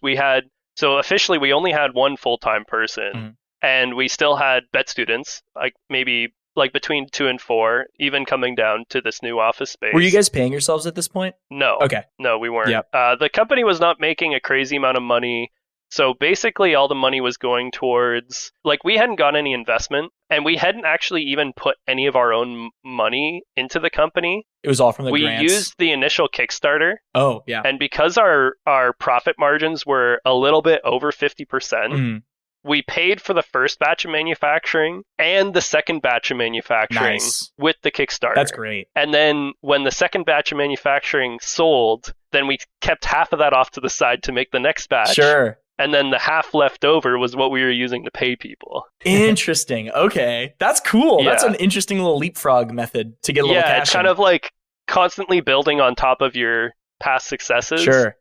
S2: So officially we only had one full-time person, and we still had BET students, like maybe like between 2 and 4, even coming down to this new office space.
S1: Were you guys paying yourselves at this point?
S2: No.
S1: Okay.
S2: No, we weren't.
S1: Yep.
S2: The company was not making a crazy amount of money. So basically all the money was going towards, like, we hadn't got any investment, and we hadn't actually even put any of our own money into the company.
S1: It was all from the
S2: grants. We used the initial Kickstarter.
S1: Oh, yeah.
S2: And because our profit margins were a little bit over 50%, we paid for the first batch of manufacturing and the second batch of manufacturing with the Kickstarter.
S1: That's great.
S2: And then when the second batch of manufacturing sold, then we kept half of that off to the side to make the next batch.
S1: Sure.
S2: and then the half left over was what we were using to pay people.
S1: Interesting. Okay. That's cool.
S2: Yeah.
S1: That's an interesting little leapfrog method to get a little cash.
S2: Yeah, it's kind of like constantly building on top of your past successes.
S1: Sure.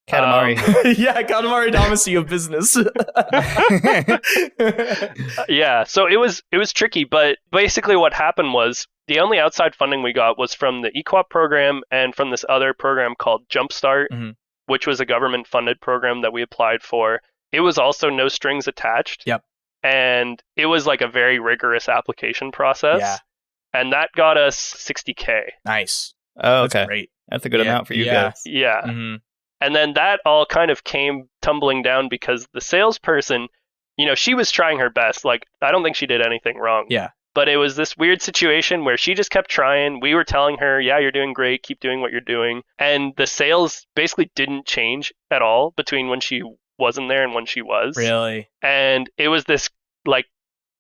S3: Katamari.
S1: Yeah, Katamari Damacy of business.
S2: Yeah, so it was tricky, but basically what happened was the only outside funding we got was from the EQUOP program and from this other program called Jumpstart, which was a government-funded program that we applied for. It was also no strings attached.
S1: Yep.
S2: And it was like a very rigorous application process.
S1: Yeah.
S2: And that got us $60K.
S1: Nice.
S3: Oh, okay.
S1: That's great.
S3: That's a good amount for you guys.
S2: Yeah.
S1: Mm-hmm.
S2: And then that all kind of came tumbling down because the salesperson, she was trying her best. Like, I don't think she did anything wrong.
S1: Yeah.
S2: But it was this weird situation where she just kept trying. We were telling her, yeah, you're doing great. Keep doing what you're doing. And the sales basically didn't change at all between when she wasn't there and when she was.
S1: Really?
S2: And it was this, like,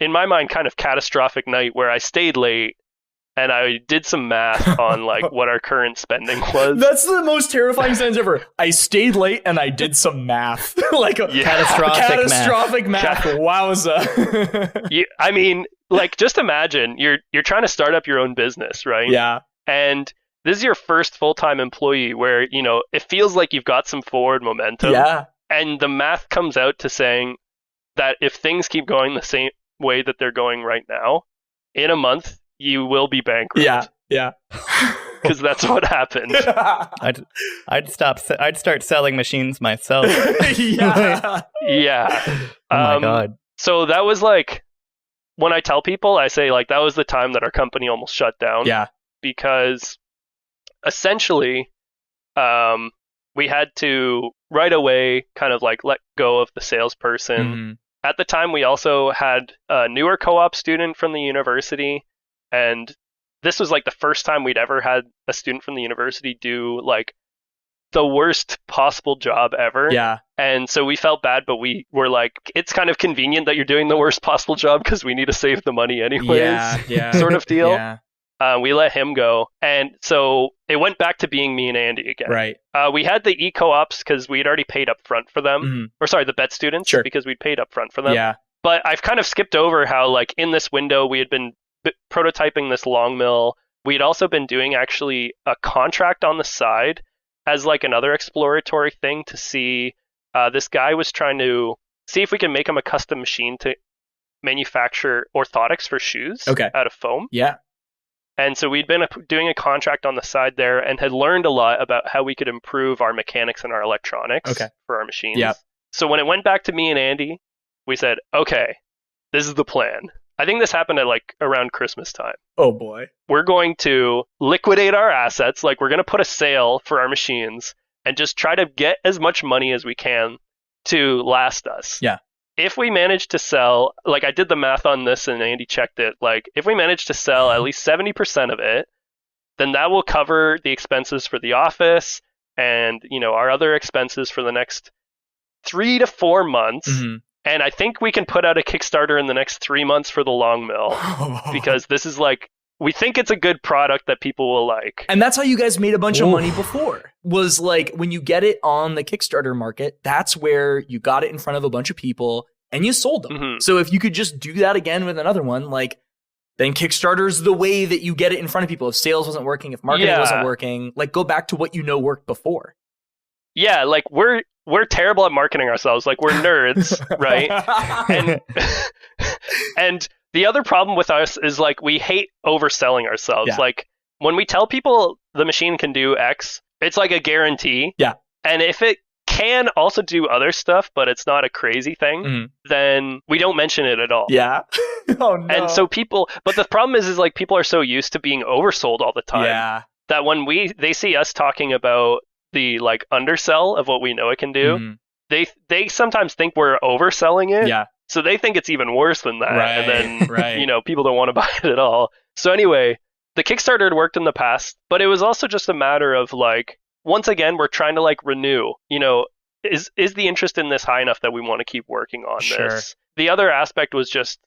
S2: in my mind, kind of catastrophic night where I stayed late and I did some math on, like, what our current spending was.
S1: That's the most terrifying sentence ever. I stayed late and I did some math. Like, catastrophic math. Wowza.
S2: I mean, like, just imagine you're trying to start up your own business, right?
S1: Yeah.
S2: And this is your first full-time employee where, it feels like you've got some forward momentum.
S1: Yeah.
S2: And the math comes out to saying that if things keep going the same way that they're going right now, in a month, you will be bankrupt.
S1: Yeah.
S2: Because that's what happened.
S3: I'd start selling machines myself.
S1: Yeah.
S2: Yeah.
S3: Oh my God.
S2: So that was like, when I tell people, I say, like, that was the time that our company almost shut down.
S1: Yeah.
S2: Because essentially, we had to right away kind of like let go of the salesperson.
S1: Mm-hmm.
S2: At the time, we also had a newer co-op student from the university, and this was like the first time we'd ever had a student from the university do like the worst possible job ever.
S1: Yeah.
S2: And so we felt bad, but we were like, it's kind of convenient that you're doing the worst possible job because we need to save the money anyways.
S1: Yeah.
S2: Sort of deal.
S1: Yeah.
S2: We let him go. And so it went back to being me and Andy again.
S1: Right.
S2: We had the e-co-ops because we'd already paid up front for them.
S1: Mm-hmm.
S2: Or sorry, the bet students.
S1: Sure.
S2: Because we'd paid up front for them.
S1: Yeah.
S2: But I've kind of skipped over how, like, in this window, we had been prototyping this LongMill. We'd also been doing actually a contract on the side as like another exploratory thing to see. This guy was trying to see if we can make him a custom machine to manufacture orthotics for shoes out of foam.
S1: Yeah.
S2: And so we'd been doing a contract on the side there and had learned a lot about how we could improve our mechanics and our electronics for our machines.
S1: Yep.
S2: So when it went back to me and Andy, we said, okay, this is the plan. I think this happened at like around Christmas time.
S1: Oh boy.
S2: We're going to liquidate our assets. Like, we're going to put a sale for our machines and just try to get as much money as we can to last us.
S1: Yeah.
S2: If we manage to sell, like, I did the math on this and Andy checked it. Like, if we manage to sell at least 70% of it, then that will cover the expenses for the office and, our other expenses for the next 3 to 4 months.
S1: Mm-hmm.
S2: And I think we can put out a Kickstarter in the next 3 months for the LongMill because this is like, we think it's a good product that people will like.
S1: And that's how you guys made a bunch of money before. Was like, when you get it on the Kickstarter market, that's where you got it in front of a bunch of people and you sold them.
S2: Mm-hmm.
S1: So if you could just do that again with another one, like, then Kickstarter's the way that you get it in front of people. If sales wasn't working, if marketing wasn't working, like, go back to what worked before.
S2: Yeah, like, we're terrible at marketing ourselves. Like, we're nerds, right? And the other problem with us is, like, we hate overselling ourselves.
S1: Yeah.
S2: Like, when we tell people the machine can do X, it's like a guarantee.
S1: Yeah.
S2: And if it can also do other stuff, but it's not a crazy thing, then we don't mention it at all.
S1: Yeah. Oh, no.
S2: And so but the problem is like, people are so used to being oversold all the time that when they see us talking about the, like, undersell of what we know it can do, they sometimes think we're overselling it.
S1: Yeah.
S2: So they think it's even worse than that.
S1: Right,
S2: And then, people don't want to buy it at all. So anyway, the Kickstarter had worked in the past, but it was also just a matter of, like, once again, we're trying to, like, renew, is the interest in this high enough that we want to keep working on this? The other aspect was just,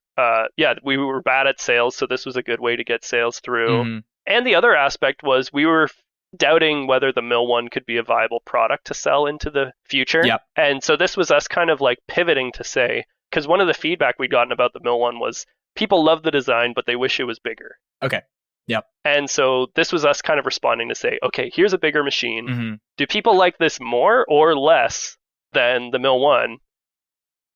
S2: we were bad at sales. So this was a good way to get sales through. And the other aspect was we were doubting whether the Mill One could be a viable product to sell into the future.
S1: Yep.
S2: And so this was us kind of like pivoting to say, because one of the feedback we'd gotten about the Mill One was people love the design, but they wish it was bigger.
S1: Okay. Yep.
S2: And so this was us kind of responding to say, okay, here's a bigger machine.
S1: Mm-hmm.
S2: Do people like this more or less than the Mill One?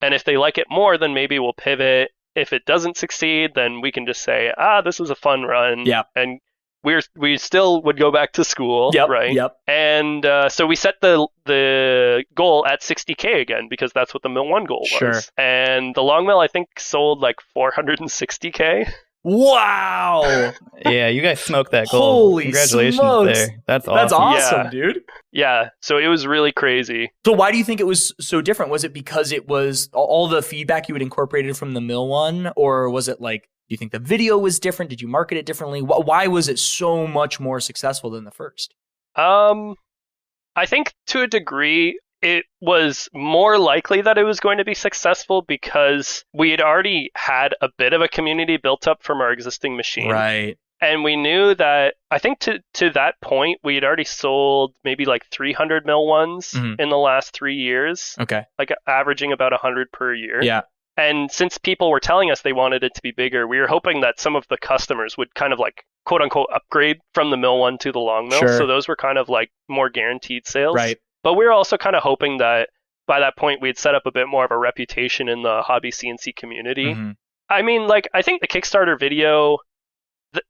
S2: And if they like it more, then maybe we'll pivot. If it doesn't succeed, then we can just say, this was a fun run.
S1: Yeah.
S2: And we still would go back to school,
S1: Yep.
S2: right?
S1: Yep.
S2: And so we set the goal at 60K again, because that's what the Mill One goal was.
S1: Sure.
S2: And the LongMill, I think, sold like 460K.
S1: Wow.
S3: Yeah, you guys smoked that goal.
S1: Holy
S3: Congratulations
S1: smokes.
S3: there. That's awesome.
S1: That's awesome,
S2: Yeah.
S1: dude.
S2: Yeah, so it was really crazy.
S1: So why do you think it was so different? Was it because it was all the feedback you had incorporated from the Mill One? Or was it like, do you think the video was different? Did you market it differently? Why was it so much more successful than the first?
S2: I think to a degree, it was more likely that it was going to be successful because we had already had a bit of a community built up from our existing machine.
S1: Right.
S2: And we knew that, I think to that point, we had already sold maybe like 300 Mill Ones in the last 3 years,
S1: Okay.
S2: like averaging about 100 per year.
S1: Yeah.
S2: And since people were telling us they wanted it to be bigger, we were hoping that some of the customers would kind of like, quote unquote, upgrade from the Mill One to the LongMill.
S1: Sure.
S2: So those were kind of like more guaranteed sales.
S1: Right.
S2: But we were also kind of hoping that by that point, we had set up a bit more of a reputation in the hobby CNC community.
S1: Mhm.
S2: I mean, like, I think the Kickstarter video,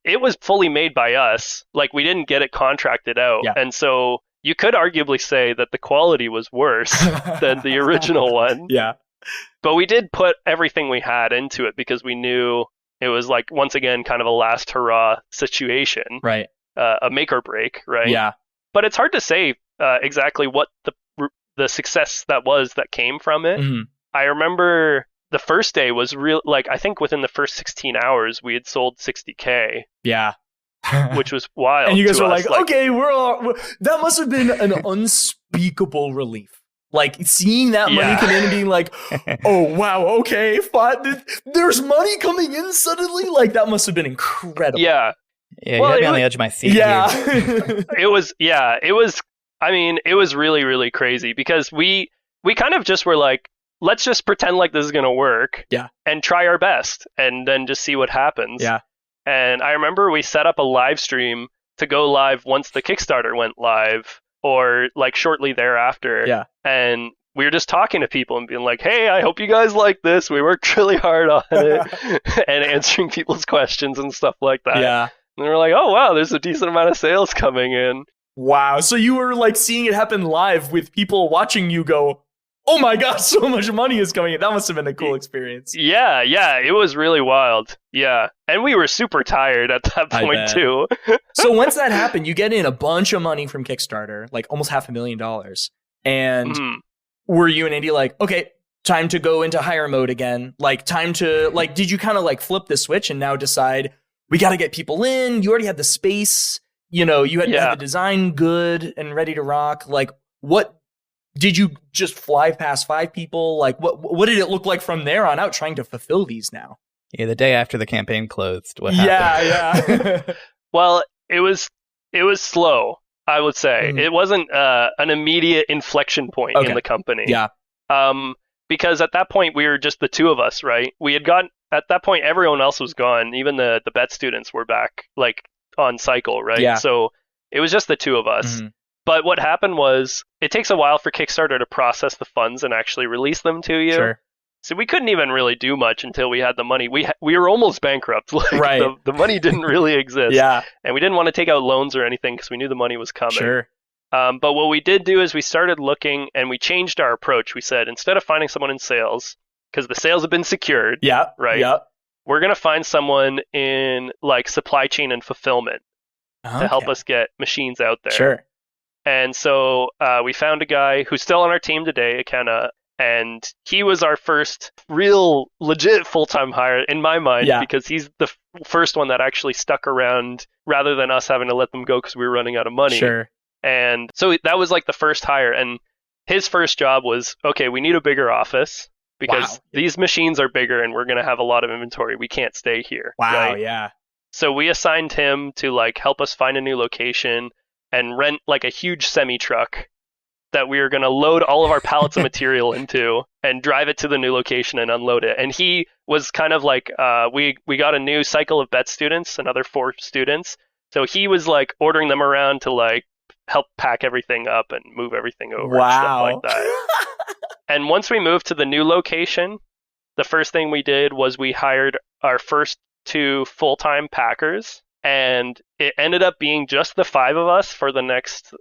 S2: it was fully made by us. Like, we didn't get it contracted out.
S1: Yeah.
S2: And so you could arguably say that the quality was worse than the original one.
S1: Yeah.
S2: But we did put everything we had into it because we knew it was, like, once again, kind of a last hurrah situation,
S1: Right.
S2: a make or break, right?
S1: Yeah.
S2: But it's hard to say exactly what the success that came from it.
S1: Mhm.
S2: I remember the first day was real. Like, I think within the first 16 hours, we had sold 60K,
S1: Yeah.
S2: which was wild.
S1: And you guys
S2: to
S1: were
S2: us.
S1: like, okay, that must have been an unspeakable relief. Like seeing that money
S2: Yeah.
S1: come in and being like, oh wow, okay, fine. There's money coming in suddenly. Like that must have been incredible.
S2: Yeah,
S3: Yeah,
S2: Well,
S3: you had me
S2: it
S3: on the
S2: was-
S3: edge of my seat
S1: Yeah.
S3: here.
S2: it was. I mean, it was really, really crazy because we kind of just were like, let's just pretend like this is gonna work,
S1: Yeah.
S2: and try our best, and then just see what happens.
S1: Yeah.
S2: And I remember we set up a live stream to go live once the Kickstarter went live, or like shortly thereafter.
S1: Yeah.
S2: And we were just talking to people and being like, hey, I hope you guys like this. We worked really hard on it and answering people's questions and stuff like that.
S1: Yeah.
S2: And we were like, oh, wow, there's a decent amount of sales coming in.
S1: Wow. So you were like seeing it happen live with people watching you go, oh my God, so much money is coming in. That must have been a cool experience.
S2: Yeah, it was really wild. Yeah. And we were super tired at that
S1: I
S2: point,
S1: bet.
S2: too.
S1: So once that happened, you get in a bunch of money from Kickstarter, like almost $500,000. And
S2: Mhm.
S1: were you and Andy like, okay, time to go into hire mode again? Like time to like, did you kind of like flip the switch and now decide we got to get people in? You already had the space, you know, you had
S2: Yeah.
S1: the design good and ready to rock. Like what did you just fly past 5 people? Like what did it look like from there on out trying to fulfill these now?
S3: Yeah, the day after the campaign closed, what happened?
S1: Yeah.
S2: Well, it was slow, I would say.
S1: Mhm.
S2: It wasn't an immediate inflection point
S1: Okay.
S2: in the company.
S1: Yeah.
S2: Because at that point we were just the two of us, right? We had gotten at that point everyone else was gone. Even the BET students were back like on cycle, right?
S1: Yeah.
S2: So it was just the two of us.
S1: Mhm.
S2: But what happened was it takes a while for Kickstarter to process the funds and actually release them to you.
S1: Sure.
S2: So we couldn't even really do much until we had the money. We were almost bankrupt. Like
S1: Right.
S2: the money didn't really exist.
S1: Yeah.
S2: And we didn't want to take out loans or anything because we knew the money was coming.
S1: Sure.
S2: But what we did do is we started looking and we changed our approach. We said, instead of finding someone in sales, because the sales have been secured,
S1: Yeah.
S2: Right.
S1: Yeah.
S2: we're going to find someone in like supply chain and fulfillment to help us get machines out there.
S1: Sure.
S2: And so we found a guy who's still on our team today, Akenna, and he was our first real legit full-time hire in my mind,
S1: Yeah.
S2: because he's the first one that actually stuck around rather than us having to let them go because we were running out of money.
S1: Sure.
S2: And so that was like the first hire. And his first job was, okay, we need a bigger office because
S1: Wow.
S2: these machines are bigger and we're going to have a lot of inventory. We can't stay here.
S1: Wow.
S2: right?
S1: Yeah.
S2: So we assigned him to like help us find a new location. and rent like a huge semi truck that we were going to load all of our pallets of material into and drive it to the new location and unload it. And he was kind of like, we got a new cycle of BET students, another 4 students. So he was like ordering them around to like help pack everything up and move everything over and stuff like that. And once we moved to the new location, the first thing we did was we hired our first 2 full-time packers, and it ended up being just the 5 of us for the next,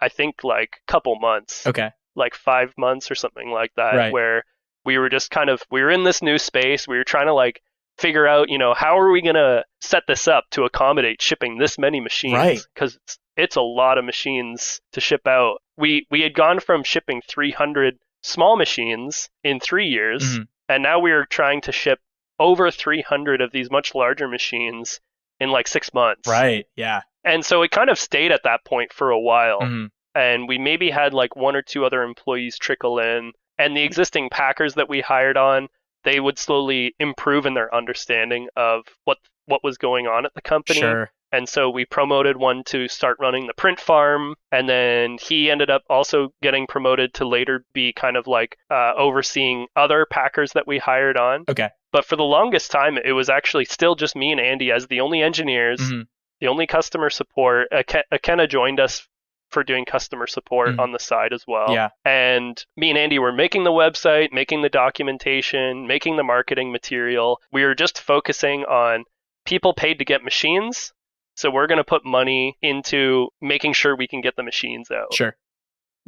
S2: I think, like couple months.
S1: Okay.
S2: Like 5 months or something like that,
S1: Right.
S2: where we were just we were in this new space. We were trying to like figure out, how are we going to set this up to accommodate shipping this many machines?
S1: Right.
S2: Because it's a lot of machines to ship out. We had gone from shipping 300 small machines in 3 years,
S1: Mm-hmm.
S2: and now we are trying to ship over 300 of these much larger machines in like 6 months.
S1: Right. Yeah.
S2: And so it kind of stayed at that point for a while.
S1: Mm-hmm.
S2: And we maybe had like 1 or 2 other employees trickle in. And the existing packers that we hired on, they would slowly improve in their understanding of what was going on at the company.
S1: Sure.
S2: And so we promoted one to start running the print farm. And then he ended up also getting promoted to later be kind of like overseeing other packers that we hired on.
S1: Okay.
S2: But for the longest time, it was actually still just me and Andy as the only engineers,
S1: Mm-hmm.
S2: the only customer support. Akenna joined us for doing customer support
S1: Mhm.
S2: on the side as well.
S1: Yeah.
S2: And me and Andy were making the website, making the documentation, making the marketing material. We were just focusing on people paid to get machines. So we're going to put money into making sure we can get the machines out.
S1: Sure.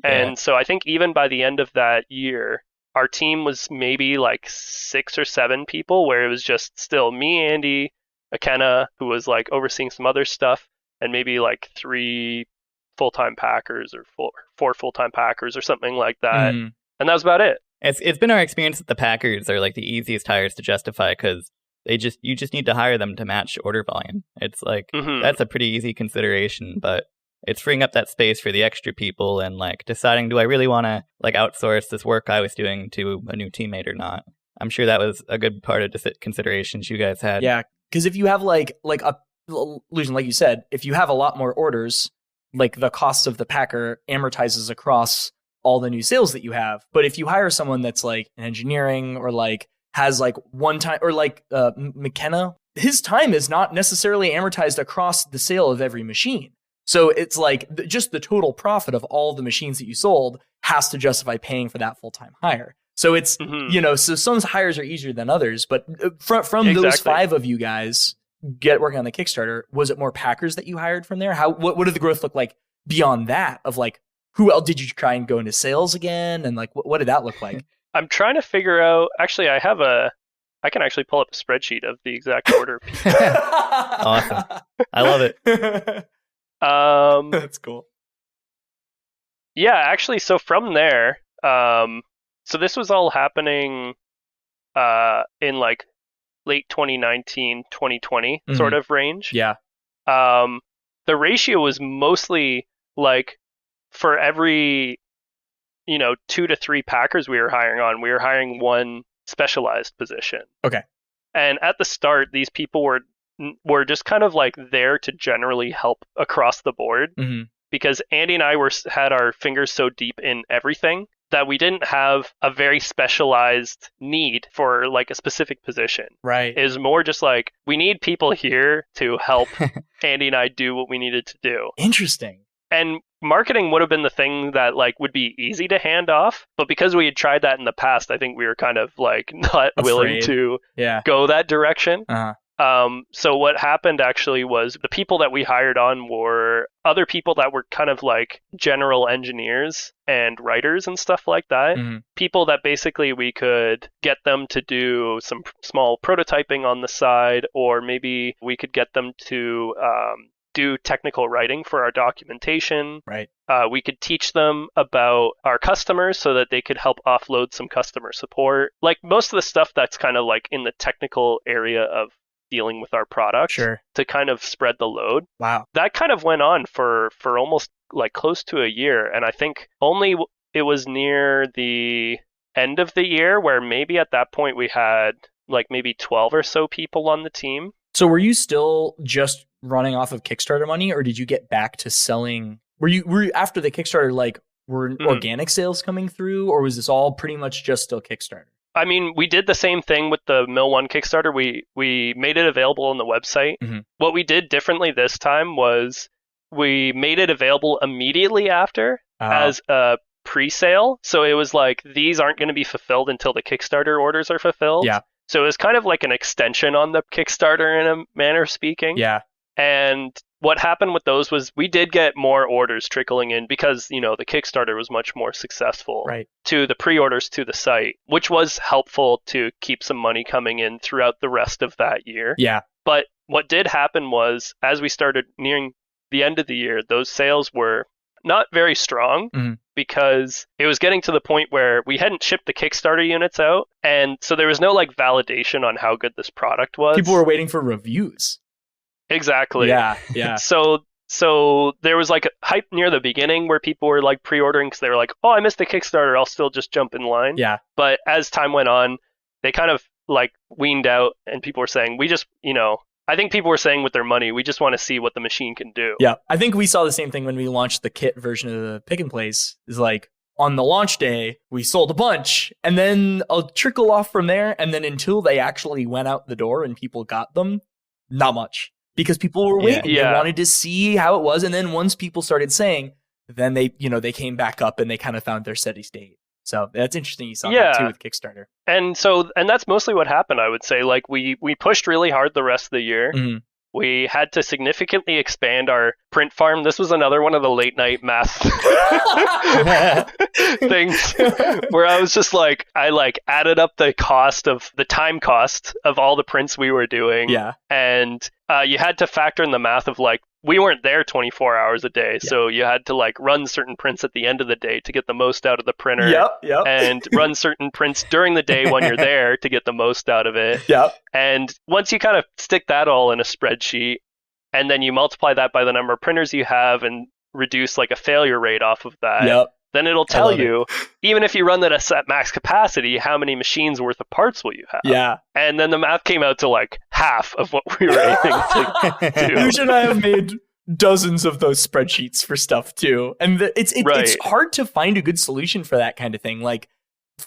S2: And so I think even by the end of that year, our team was maybe like 6 or 7 people, where it was just still me, Andy, Akenna, who was like overseeing some other stuff, and maybe like 3 full-time packers or 4 full-time packers or something like that.
S1: Mhm.
S2: And that was about it.
S3: It's been our experience that the packers are like the easiest hires to justify because you just need to hire them to match order volume. It's like that's a pretty easy consideration, but it's freeing up that space for the extra people and like deciding, do I really want to like outsource this work I was doing to a new teammate or not? I'm sure that was a good part of considerations you guys had.
S1: Yeah, because if you have like a illusion, like you said, if you have a lot more orders, like the cost of the packer amortizes across all the new sales that you have. But if you hire someone that's like in engineering or like has like one time, or like McKenna, his time is not necessarily amortized across the sale of every machine. So it's like just the total profit of all the machines that you sold has to justify paying for that full-time hire. So it's, so some hires are easier than others, but from those 5 of you guys working on the Kickstarter, was it more packers that you hired from there? What did the growth look like beyond that? Of like, who else did you try and go into sales again? And like, what did that look like?
S2: I'm trying to figure out, actually, I can actually pull up a spreadsheet of the exact order.
S3: Awesome. I love it.
S1: That's cool.
S2: Yeah, actually, so from there, so this was all happening in like late 2019, 2020 sort of range.
S1: Yeah.
S2: The ratio was mostly like for every 2 to 3 packers we were hiring 1 specialized position.
S1: Okay.
S2: And at the start, these people were just kind of like there to generally help across the board, because Andy and I had our fingers so deep in everything that we didn't have a very specialized need for like a specific position.
S1: Right.
S2: It was more just like, we need people here to help Andy and I do what we needed to do.
S1: Interesting.
S2: And marketing would have been the thing that like would be easy to hand off, but because we had tried that in the past, I think we were kind of like not willing to go that direction. So what happened actually was the people that we hired on were other people that were kind of like general engineers and writers and stuff like that. People that basically we could get them to do some small prototyping on the side, or maybe we could get them to do technical writing for our documentation.
S1: Right.
S2: We could teach them about our customers so that they could help offload some customer support. Like most of the stuff that's kind of like in the technical area of dealing with our product, to kind of spread the load.
S1: Wow.
S2: That kind of went on for almost like close to a year. And I think only it was near the end of the year where maybe at that point we had like maybe 12 or so people on the team.
S1: So were you still just running off of Kickstarter money, or did you get back to selling Were you after the Kickstarter, like, were organic sales coming through, or was this all pretty much just still Kickstarter?
S2: I mean, we did the same thing with the Mill 1 Kickstarter. We made it available on the website.
S1: Mm-hmm.
S2: What we did differently this time was we made it available immediately after as a pre-sale. So it was like, these aren't going to be fulfilled until the Kickstarter orders are fulfilled.
S1: Yeah.
S2: So it was kind of like an extension on the Kickstarter in a manner of speaking.
S1: Yeah.
S2: And what happened with those was we did get more orders trickling in because, you know, the Kickstarter was much more successful to the pre-orders to the site, which was helpful to keep some money coming in throughout the rest of that year.
S1: Yeah.
S2: But what did happen was, as we started nearing the end of the year, those sales were not very strong because it was getting to the point where we hadn't shipped the Kickstarter units out. And so there was no like validation on how good this product was.
S1: People were waiting for reviews.
S2: Exactly.
S1: Yeah.
S2: So there was like hype near the beginning where people were like pre-ordering because they were like, oh, I missed the Kickstarter, I'll still just jump in line.
S1: Yeah.
S2: But as time went on, they kind of like weaned out and people were saying, we just, you know, I think people were saying with their money, we just want to see what the machine can do.
S1: Yeah. I think we saw the same thing when we launched the kit version of the Pick and Place. Is like, on the launch day, we sold a bunch, and then a trickle off from there, and then until they actually went out the door and people got them, not much. Because people were waiting.
S2: Yeah.
S1: They wanted to see how it was. And then once people started saying, then they came back up and they kind of found their steady state. So that's interesting. You saw that too with Kickstarter.
S2: And that's mostly what happened, I would say. Like we pushed really hard the rest of the year. Mm-hmm. We had to significantly expand our print farm. This was another one of the late night math things where I was just like, I like added up the time cost of all the prints we were doing.
S1: Yeah.
S2: And you had to factor in the math of like, we weren't there 24 hours a day. Yeah. So you had to like run certain prints at the end of the day to get the most out of the printer.
S1: Yep.
S2: And run certain prints during the day when you're there to get the most out of it.
S1: Yep.
S2: And once you kind of stick that all in a spreadsheet and then you multiply that by the number of printers you have and reduce like a failure rate off of that, then it'll tell you, even if you run that at max capacity, how many machines worth of parts will you have?
S1: Yeah.
S2: And then the math came out to like half of what we were aiming to do.
S1: Lucia and I have made dozens of those spreadsheets for stuff too. And it's hard to find a good solution for that kind of thing. Like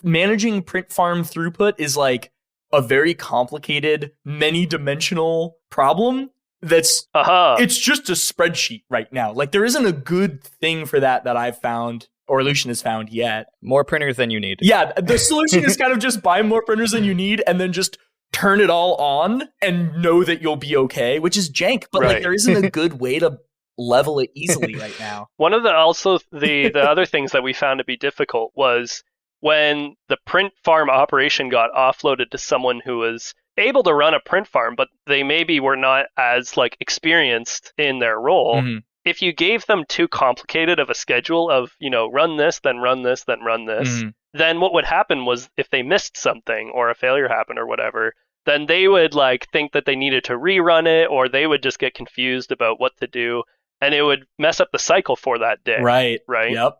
S1: managing print farm throughput is like a very complicated, many-dimensional problem. That's it's just a spreadsheet right now. Like there isn't a good thing for that I've found or Lucian has found yet.
S3: More printers than you need.
S1: Yeah, the solution is kind of just buy more printers than you need and then just turn it all on and know that you'll be okay, which is jank, but like there isn't a good way to level it easily right now.
S2: One of the other things that we found to be difficult was when the print farm operation got offloaded to someone who was able to run a print farm, but they maybe were not as like experienced in their role. Mm-hmm. If you gave them too complicated of a schedule of, you know, run this, then run this, then run this, then what would happen was if they missed something or a failure happened or whatever, then they would like think that they needed to rerun it, or they would just get confused about what to do, and it would mess up the cycle for that day.
S1: Right.
S2: Yep.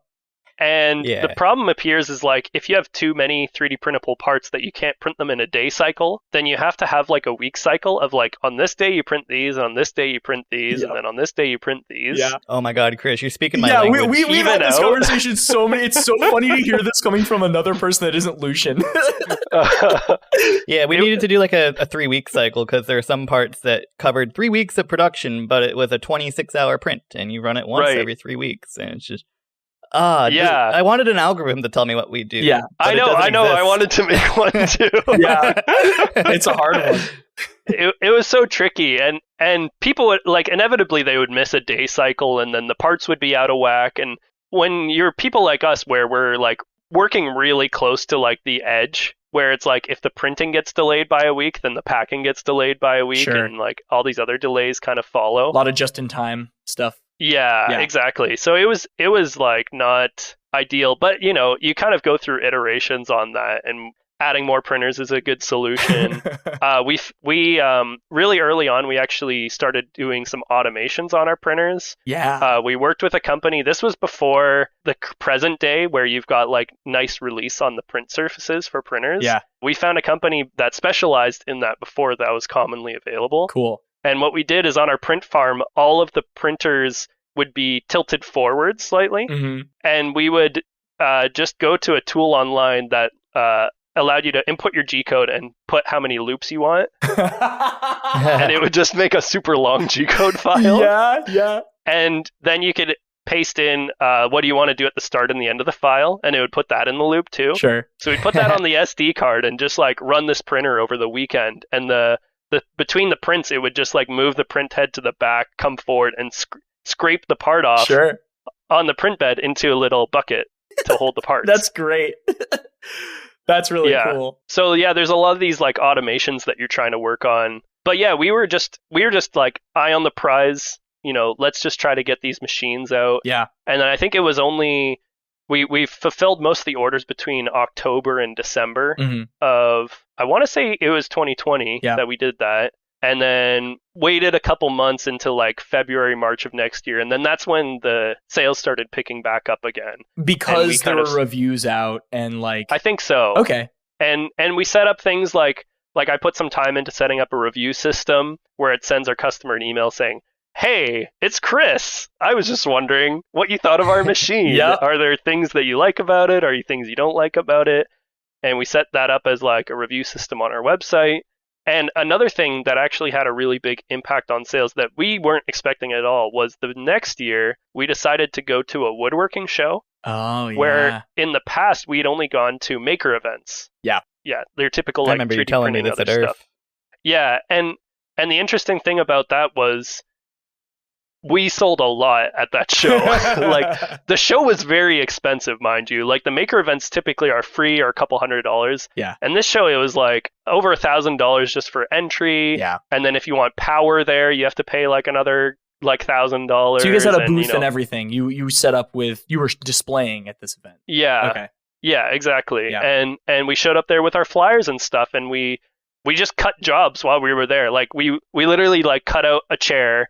S2: And the problem appears is like if you have too many 3D printable parts that you can't print them in a day cycle, then you have to have like a week cycle of like on this day you print these, on this day you print these, and then on this day you print these.
S1: Yeah.
S3: Oh my God, Chris, you're speaking my language.
S1: We've had this conversation so many. It's so funny to hear this coming from another person that isn't Lucian.
S3: Yeah, we needed to do like a 3-week cycle because there are some parts that covered 3 weeks of production, but it was a 26-hour print, and you run it once every 3 weeks, and it's just. I wanted an algorithm to tell me what we do.
S2: Yeah, I know. I wanted to make one too.
S1: Yeah, it's a hard one.
S2: It was so tricky, and people would like inevitably they would miss a day cycle, and then the parts would be out of whack. And when you're people like us, where we're like working really close to like the edge, where it's like if the printing gets delayed by a week, then the packing gets delayed by a week, and like all these other delays kind of follow.
S1: A lot of just-in-time stuff.
S2: Yeah, exactly. So it was like not ideal, but you know, you kind of go through iterations on that, and adding more printers is a good solution. We really early on, we actually started doing some automations on our printers.
S1: Yeah.
S2: We worked with a company. This was before the present day where you've got like nice release on the print surfaces for printers.
S1: Yeah.
S2: We found a company that specialized in that before that was commonly available.
S1: Cool.
S2: And what we did is on our print farm, all of the printers would be tilted forward slightly,
S1: Mm-hmm.
S2: and we would just go to a tool online that allowed you to input your G-code and put how many loops you want, and it would just make a super long G-code file.
S1: Yeah.
S2: And then you could paste in what do you want to do at the start and the end of the file, and it would put that in the loop too.
S1: Sure.
S2: So we'd put that on the SD card and just like run this printer over the weekend, and the between the prints, it would just like move the print head to the back, come forward, and scrape the part off
S1: Sure.
S2: on the print bed into a little bucket to hold the parts.
S1: That's great. That's really cool.
S2: So yeah, there's a lot of these like automations that you're trying to work on. But yeah, we were just like eye on the prize, let's just try to get these machines out.
S1: Yeah.
S2: And then I think it was only we fulfilled most of the orders between October and December of, I want to say it was 2020 that we did that. And then waited a couple months into like February, March of next year. And then that's when the sales started picking back up again.
S1: Because there were reviews out and like...
S2: I think so.
S1: Okay.
S2: And we set up things like I put some time into setting up a review system where it sends our customer an email saying, hey, it's Chris. I was just wondering what you thought of our machine.
S1: Yep.
S2: Are there things that you like about it? Are there things you don't like about it? And we set that up as like a review system on our website. And another thing that actually had a really big impact on sales that we weren't expecting at all was the next year we decided to go to a woodworking show.
S1: Oh, yeah.
S2: Where in the past we'd only gone to maker events.
S1: Yeah.
S2: Yeah, they're typical
S3: I
S2: like
S3: remember
S2: 3D
S3: you telling me
S2: printing
S3: this
S2: other
S3: at Earth.
S2: stuff. Yeah, and the interesting thing about that was we sold a lot at that show. Like the show was very expensive, mind you. Like the maker events typically are free or a couple $100s.
S1: Yeah.
S2: And this show, it was like over $1,000 just for entry.
S1: Yeah.
S2: And then if you want power there, you have to pay like another like $1,000.
S1: So you guys had a booth and everything. You set up with, you were displaying at this event.
S2: Yeah.
S1: Okay.
S2: Yeah, exactly.
S1: Yeah.
S2: And we showed up there with our flyers and stuff, and we just cut jobs while we were there. Like we literally like cut out a chair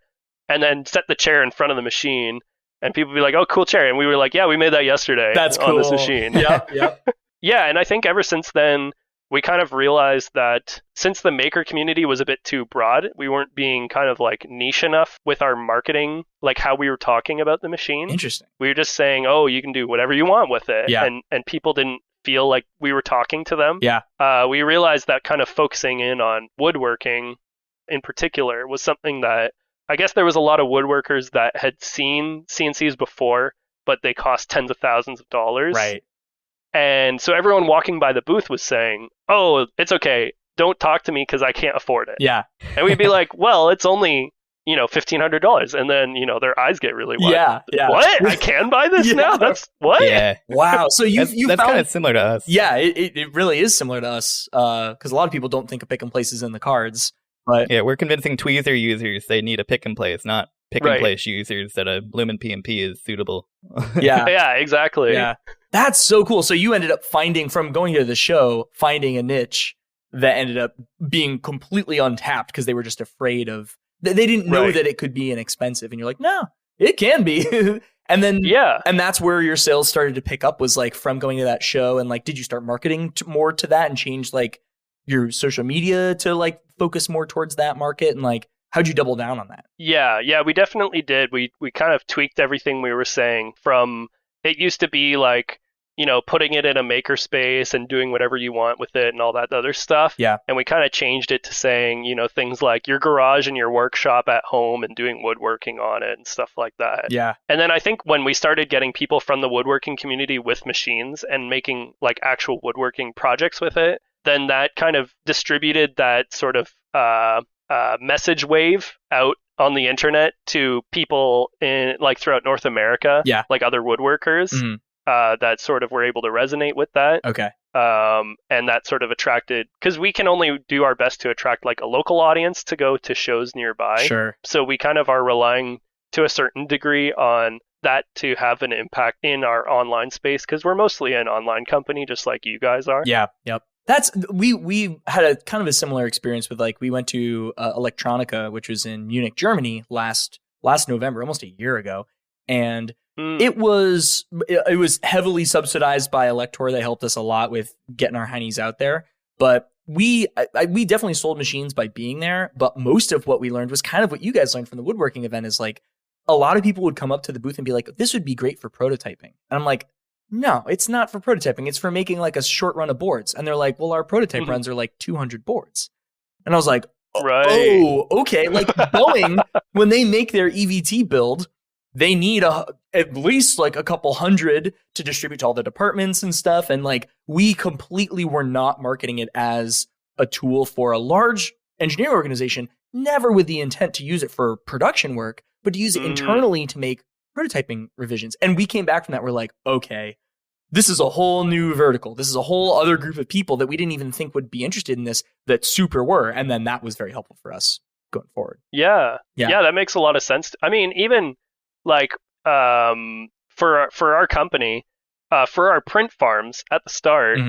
S2: and then set the chair in front of the machine, and people would be like, "Oh, cool chair," and we were like, "Yeah, we made that yesterday."
S1: That's
S2: on
S1: cool.
S2: This machine.
S1: Yeah.
S2: Yeah, and I think ever since then we kind of realized that since the maker community was a bit too broad, we weren't being kind of like niche enough with our marketing, like how we were talking about the machine.
S1: Interesting.
S2: We were just saying, "Oh, you can do whatever you want with it,"
S1: Yeah.
S2: and people didn't feel like we were talking to them.
S1: Yeah.
S2: We realized that kind of focusing in on woodworking in particular was something that I guess there was a lot of woodworkers that had seen CNCs before, but they cost tens of thousands of dollars.
S1: Right.
S2: And so everyone walking by the booth was saying, "Oh, it's okay. Don't talk to me because I can't afford it."
S1: Yeah.
S2: And we'd be like, "Well, it's only, $1,500." And then, their eyes get really wide.
S1: Yeah.
S2: What? I can buy this now? That's what?
S3: Yeah.
S1: Wow. So
S3: That's
S1: found
S3: kind of similar to us.
S1: Yeah, it really is similar to us because a lot of people don't think of pick and places in the cards. But
S3: Yeah, we're convincing tweezer users they need a pick and place, not pick and
S2: Right.
S3: place users that a Lumen PMP is suitable.
S1: yeah.
S2: Yeah, exactly.
S1: Yeah. That's so cool. So you ended up from going to the show, finding a niche that ended up being completely untapped because they were just afraid of, they didn't know
S2: Right.
S1: that it could be inexpensive. And you're like, no, it can be. And then,
S2: Yeah.
S1: and that's where your sales started to pick up, was like from going to that show. And like, did you start marketing more to that and change like your social media to like focus more towards that market? And like, how'd you double down on that?
S2: Yeah, we definitely did. We kind of tweaked everything we were saying from, it used to be like, putting it in a maker space and doing whatever you want with it and all that other stuff.
S1: Yeah.
S2: And we kind of changed it to saying, things like your garage and your workshop at home and doing woodworking on it and stuff like that.
S1: Yeah.
S2: And then I think when we started getting people from the woodworking community with machines and making like actual woodworking projects with it, then that kind of distributed that sort of message wave out on the internet to people in like throughout North America,
S1: Yeah.
S2: like other woodworkers that sort of were able to resonate with that.
S1: Okay.
S2: And that sort of attracted, because we can only do our best to attract like a local audience to go to shows nearby.
S1: Sure.
S2: So we kind of are relying to a certain degree on that to have an impact in our online space, because we're mostly an online company, just like you guys are.
S1: Yeah. Yep. That's we had a kind of a similar experience with like, we went to Electronica, which was in Munich, Germany last November, almost a year ago. And it was heavily subsidized by Elector. They helped us a lot with getting our heinies out there. But we definitely sold machines by being there. But most of what we learned was kind of what you guys learned from the woodworking event, is like, a lot of people would come up to the booth and be like, this would be great for prototyping. And I'm like, no, it's not for prototyping. It's for making like a short run of boards. And they're like, well, our prototype runs are like 200 boards. And I was like, oh, okay. Like Boeing, when they make their EVT build, they need at least like a couple hundred to distribute to all the departments and stuff. And like, we completely were not marketing it as a tool for a large engineering organization, never with the intent to use it for production work, but to use it internally to make prototyping revisions. And we came back from that. We're like, okay, this is a whole new vertical. This is a whole other group of people that we didn't even think would be interested in this that super were. And then that was very helpful for us going forward.
S2: Yeah, that makes a lot of sense. I mean, even like for our company, for our print farms at the start,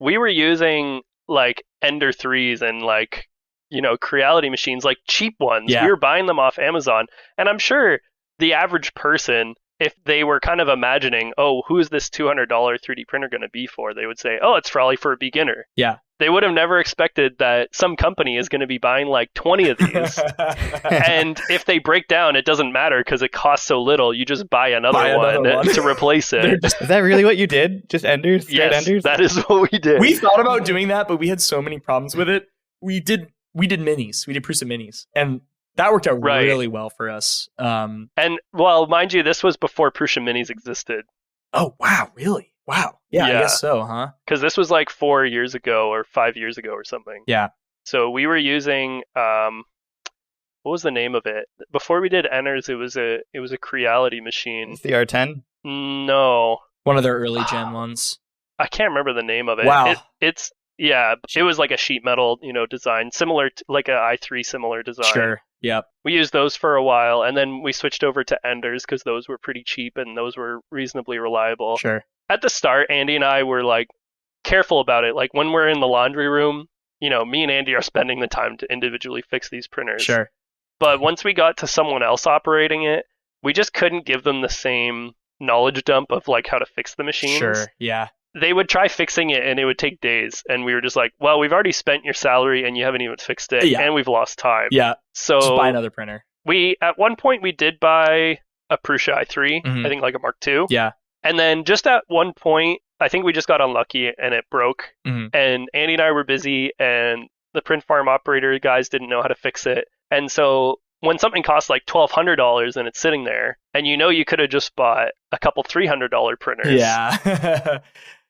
S2: we were using like Ender 3s and like, you know, Creality machines, like cheap ones. We were buying them off Amazon. And I'm sure the average person, if they were kind of imagining, oh, who's this $200 3D printer going to be for? They would say, oh, it's probably for a beginner.
S1: Yeah.
S2: They would have never expected that some company is going to be buying like 20 of these. And if they break down, it doesn't matter because it costs so little. You just buy another one to replace it.
S3: Is that really what you did? Just Enders?
S2: Yes,
S3: Enders?
S2: that is what we did.
S1: We thought about doing that, but we had so many problems with it. We did minis. We did Prusa minis. And that worked out really well for us.
S2: And well, mind you, this was before Prusa minis existed.
S1: Oh, wow. Really? Wow. Yeah, I guess so, huh?
S2: Because this was like 4 years ago or 5 years ago or something.
S1: Yeah.
S2: So we were using, what was the name of it? Before we did Enders, it was a Creality machine.
S3: It's the R10?
S2: No.
S1: One of their early gen ones.
S2: I can't remember the name of it.
S1: Wow.
S2: It was like a sheet metal, design, similar to like a i3 similar design.
S1: Sure. Yep.
S2: We used those for a while, and then we switched over to Enders because those were pretty cheap and those were reasonably reliable.
S1: Sure.
S2: At the start, Andy and I were like careful about it. Like when we're in the laundry room, me and Andy are spending the time to individually fix these printers.
S1: Sure.
S2: But once we got to someone else operating it, we just couldn't give them the same knowledge dump of like how to fix the machines.
S1: Sure. Yeah.
S2: They would try fixing it and it would take days. And we were just like, well, we've already spent your salary and you haven't even fixed it.
S1: Yeah.
S2: And we've lost time.
S1: Yeah.
S2: So
S1: just buy another printer.
S2: At one point we did buy a Prusa i3, I think like a Mark II.
S1: Yeah.
S2: And then just at one point, I think we just got unlucky and it broke. And Andy and I were busy and the print farm operator guys didn't know how to fix it. And so when something costs like $1,200 and it's sitting there, and you could have just bought a couple $300 printers.
S1: Yeah.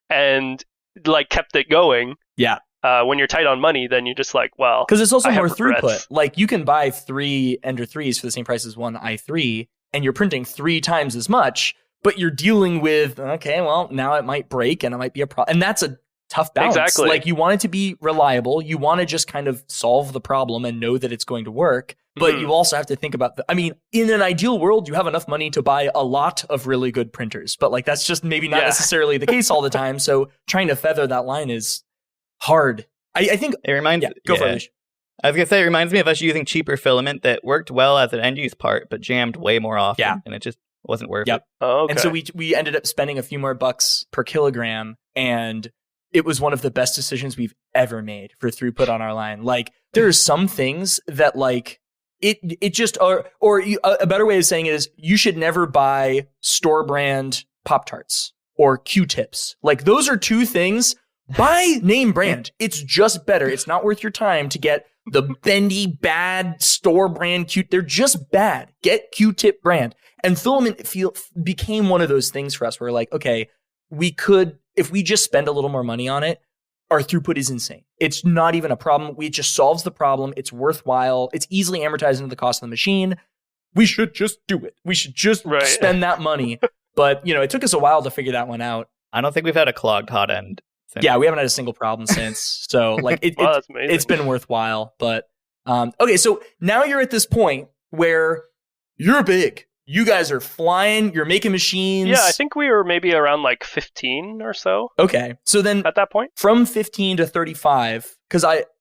S2: and like kept it going.
S1: Yeah.
S2: When you're tight on money, then you're just like, well,
S1: because it's also
S2: I
S1: more
S2: have regrets.
S1: throughput. Like you can buy 3 Ender 3s for the same price as one i3, and you're printing 3 times as much, but you're dealing with, okay, well, now it might break and it might be a problem. And that's a tough balance.
S2: Exactly.
S1: Like you want it to be reliable. You want to just kind of solve the problem and know that it's going to work. But you also have to think about in an ideal world, you have enough money to buy a lot of really good printers, but like that's just maybe not necessarily the case all the time. So trying to feather that line is hard. I think
S3: it reminds
S1: go for it.
S3: I was gonna say it reminds me of us using cheaper filament that worked well as an end use part, but jammed way more often, and it just wasn't worth it.
S2: Oh, okay.
S1: And so we ended up spending a few more bucks per kilogram, and it was one of the best decisions we've ever made for throughput on our line. Like there are some things that like it just a better way of saying it is you should never buy store brand Pop-Tarts or Q-tips. Like those are two things. Buy name brand. It's just better. It's not worth your time to get the bendy, bad store brand Q. They're just bad. Get Q-tip brand. And filament became one of those things for us where like, okay, we could, if we just spend a little more money on it, our throughput is insane. It's not even a problem. It just solves the problem. It's worthwhile. It's easily amortized into the cost of the machine. We should just do it. We should just spend that money. But, it took us a while to figure that one out.
S3: I don't think we've had a clogged hot end since.
S1: Yeah, we haven't had a single problem since. So, like, it's been worthwhile. But, okay, so now you're at this point where you're big. You guys are flying. You're making machines.
S2: Yeah, I think we were maybe around like 15 or so.
S1: Okay. So then
S2: at that point,
S1: from 15 to 35,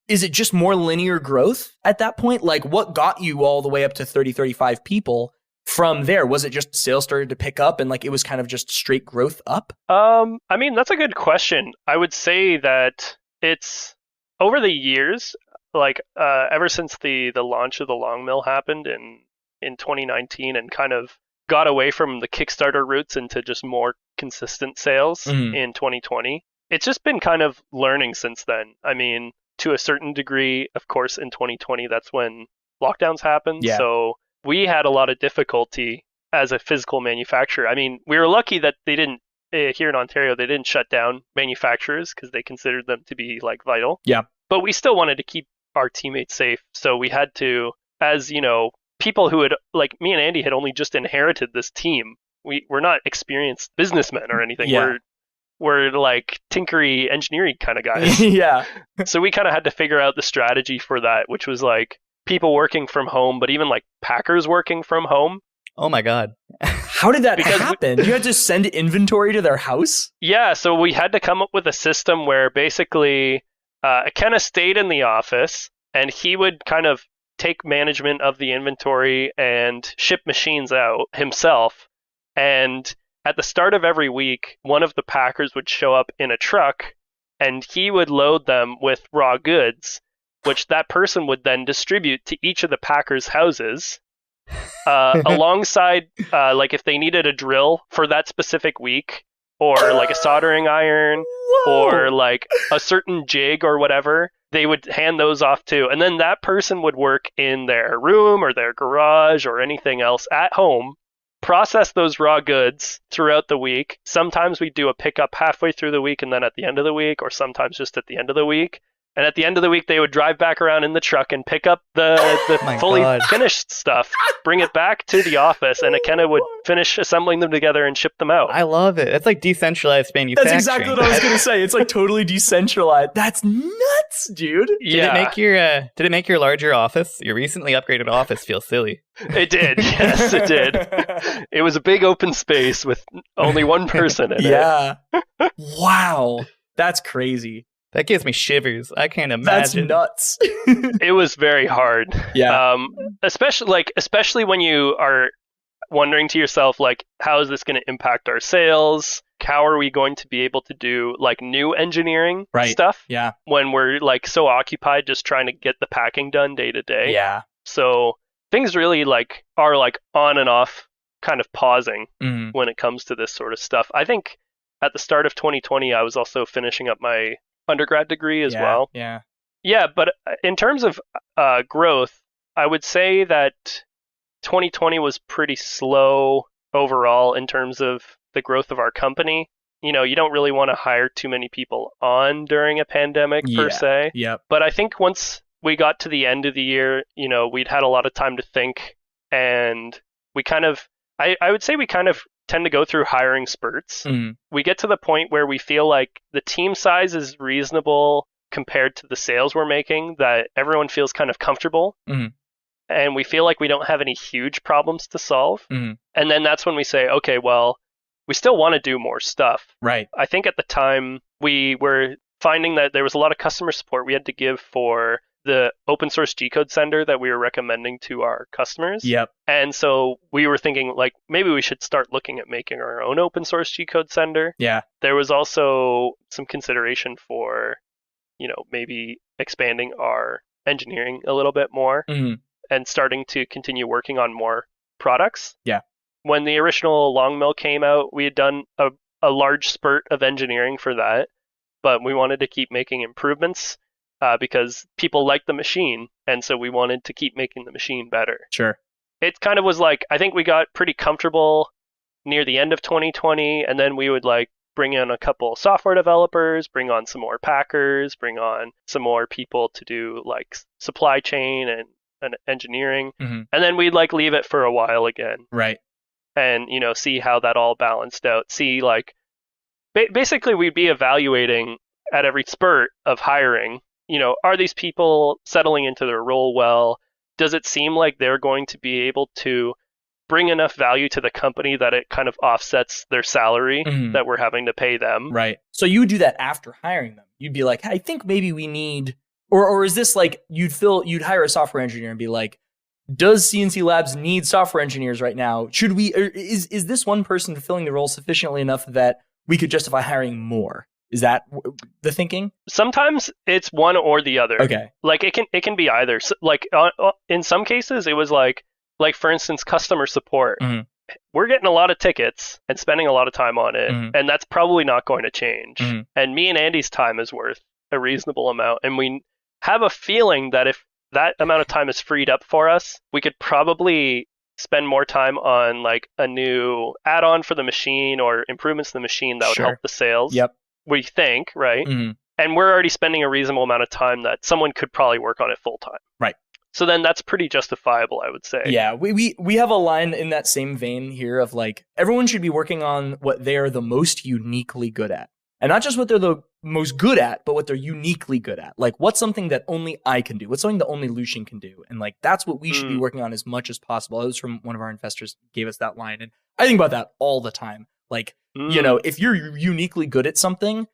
S1: is it just more linear growth at that point? Like what got you all the way up to 30, 35 people from there? Was it just sales started to pick up and like it was kind of just straight growth up?
S2: That's a good question. I would say that it's over the years, like ever since the launch of the LongMill happened in in 2019 and kind of got away from the Kickstarter routes into just more consistent sales in 2020. It's just been kind of learning since then. I mean, to a certain degree, of course, in 2020, that's when lockdowns happened.
S1: Yeah.
S2: So we had a lot of difficulty as a physical manufacturer. I mean, we were lucky that they didn't, here in Ontario, they didn't shut down manufacturers because they considered them to be like vital.
S1: Yeah.
S2: But we still wanted to keep our teammates safe. So we had to, as you know, people who had, like me and Andy had only just inherited this team. We're not experienced businessmen or anything.
S1: Yeah.
S2: We're like tinkery engineering kind of guys.
S1: Yeah.
S2: So we kind of had to figure out the strategy for that, which was like people working from home, but even like packers working from home.
S3: Oh my God.
S1: How did that happen? You had to send inventory to their house?
S2: Yeah, so we had to come up with a system where basically Kenna stayed in the office and he would kind of take management of the inventory and ship machines out himself. And at the start of every week, one of the packers would show up in a truck and he would load them with raw goods, which that person would then distribute to each of the packers' houses. Alongside, like if they needed a drill for that specific week, or like a soldering iron, or like a certain jig or whatever, they would hand those off too. And then that person would work in their room or their garage or anything else at home, process those raw goods throughout the week. Sometimes we do a pickup halfway through the week and then at the end of the week, or sometimes just at the end of the week. And at the end of the week, they would drive back around in the truck and pick up the fully finished stuff, bring it back to the office, and Kenna would finish assembling them together and ship them out.
S3: I love it. It's like decentralized manufacturing.
S1: That's exactly what I was going to say. It's like totally decentralized. That's nuts, dude.
S2: Yeah.
S3: Did it make your larger office, your recently upgraded office, feel silly?
S2: It did. Yes, it did. It was a big open space with only one person in it.
S1: Yeah. Wow. That's crazy.
S3: That gives me shivers. I can't imagine.
S1: That's nuts.
S2: It was very hard.
S1: Yeah.
S2: Especially when you are wondering to yourself, like, how is this going to impact our sales? How are we going to be able to do like new engineering stuff?
S1: Yeah.
S2: When we're like so occupied just trying to get the packing done day to day.
S1: Yeah.
S2: So things really like are like on and off, kind of pausing when it comes to this sort of stuff. I think at the start of 2020, I was also finishing up my undergrad degree as well. Yeah, but in terms of growth, I would say that 2020 was pretty slow overall in terms of the growth of our company. You know, you don't really want to hire too many people on during a pandemic per se.
S1: Yep.
S2: But I think once we got to the end of the year, you know, we'd had a lot of time to think, and we kind of, I would say we kind of tend to go through hiring spurts. We get to the point where we feel like the team size is reasonable compared to the sales we're making, that everyone feels kind of comfortable. And we feel like we don't have any huge problems to solve. And then that's when we say, okay, well, we still want to do more stuff.
S1: Right.
S2: I think at the time we were finding that there was a lot of customer support we had to give for the open source G-code sender that we were recommending to our customers.
S1: Yep.
S2: And so we were thinking like maybe we should start looking at making our own open source G-code sender.
S1: Yeah.
S2: There was also some consideration for, you know, maybe expanding our engineering a little bit more and starting to continue working on more products.
S1: Yeah.
S2: When the original LongMill came out, we had done a large spurt of engineering for that, but we wanted to keep making improvements because people liked the machine, and so we wanted to keep making the machine better.
S1: Sure.
S2: It kind of was like, I think we got pretty comfortable near the end of 2020, and then we would like bring in a couple software developers, bring on some more packers, bring on some more people to do like supply chain and engineering, and then we'd like leave it for a while again.
S1: Right.
S2: And, you know, see how that all balanced out. See, like, basically we'd be evaluating at every spurt of hiring, you know, are these people settling into their role well? Does it seem like they're going to be able to bring enough value to the company that it kind of offsets their salary that we're having to pay them?
S1: Right. So you would do that after hiring them. You'd be like, I think maybe we need, or is this like you'd hire a software engineer and be like, does CNC Labs need software engineers right now? Should we, is this one person fulfilling the role sufficiently enough that we could justify hiring more? Is that the thinking?
S2: Sometimes it's one or the other.
S1: Okay.
S2: Like it can be either. So, like in some cases, it was like like for instance, customer support.
S1: Mhm.
S2: We're getting a lot of tickets and spending a lot of time on it,
S1: Mhm.
S2: and that's probably not going to change.
S1: Mhm.
S2: And me and Andy's time is worth a reasonable amount, and we have a feeling that if that amount of time is freed up for us, we could probably spend more time on like a new add-on for the machine or improvements to the machine that would
S1: Sure.
S2: help the sales.
S1: Yep.
S2: We think, right?
S1: Mhm.
S2: And we're already spending a reasonable amount of time that someone could probably work on it full time.
S1: Right.
S2: So then that's pretty justifiable, I would say.
S1: Yeah, we have a line in that same vein here of like everyone should be working on what they are the most uniquely good at. And not just what they're the most good at, but what they're uniquely good at. Like what's something that only I can do? What's something that only Lucian can do? And like that's what we should be working on as much as possible. That was from one of our investors gave us that line. And I think about that all the time. Like, you know, if you're uniquely good at something,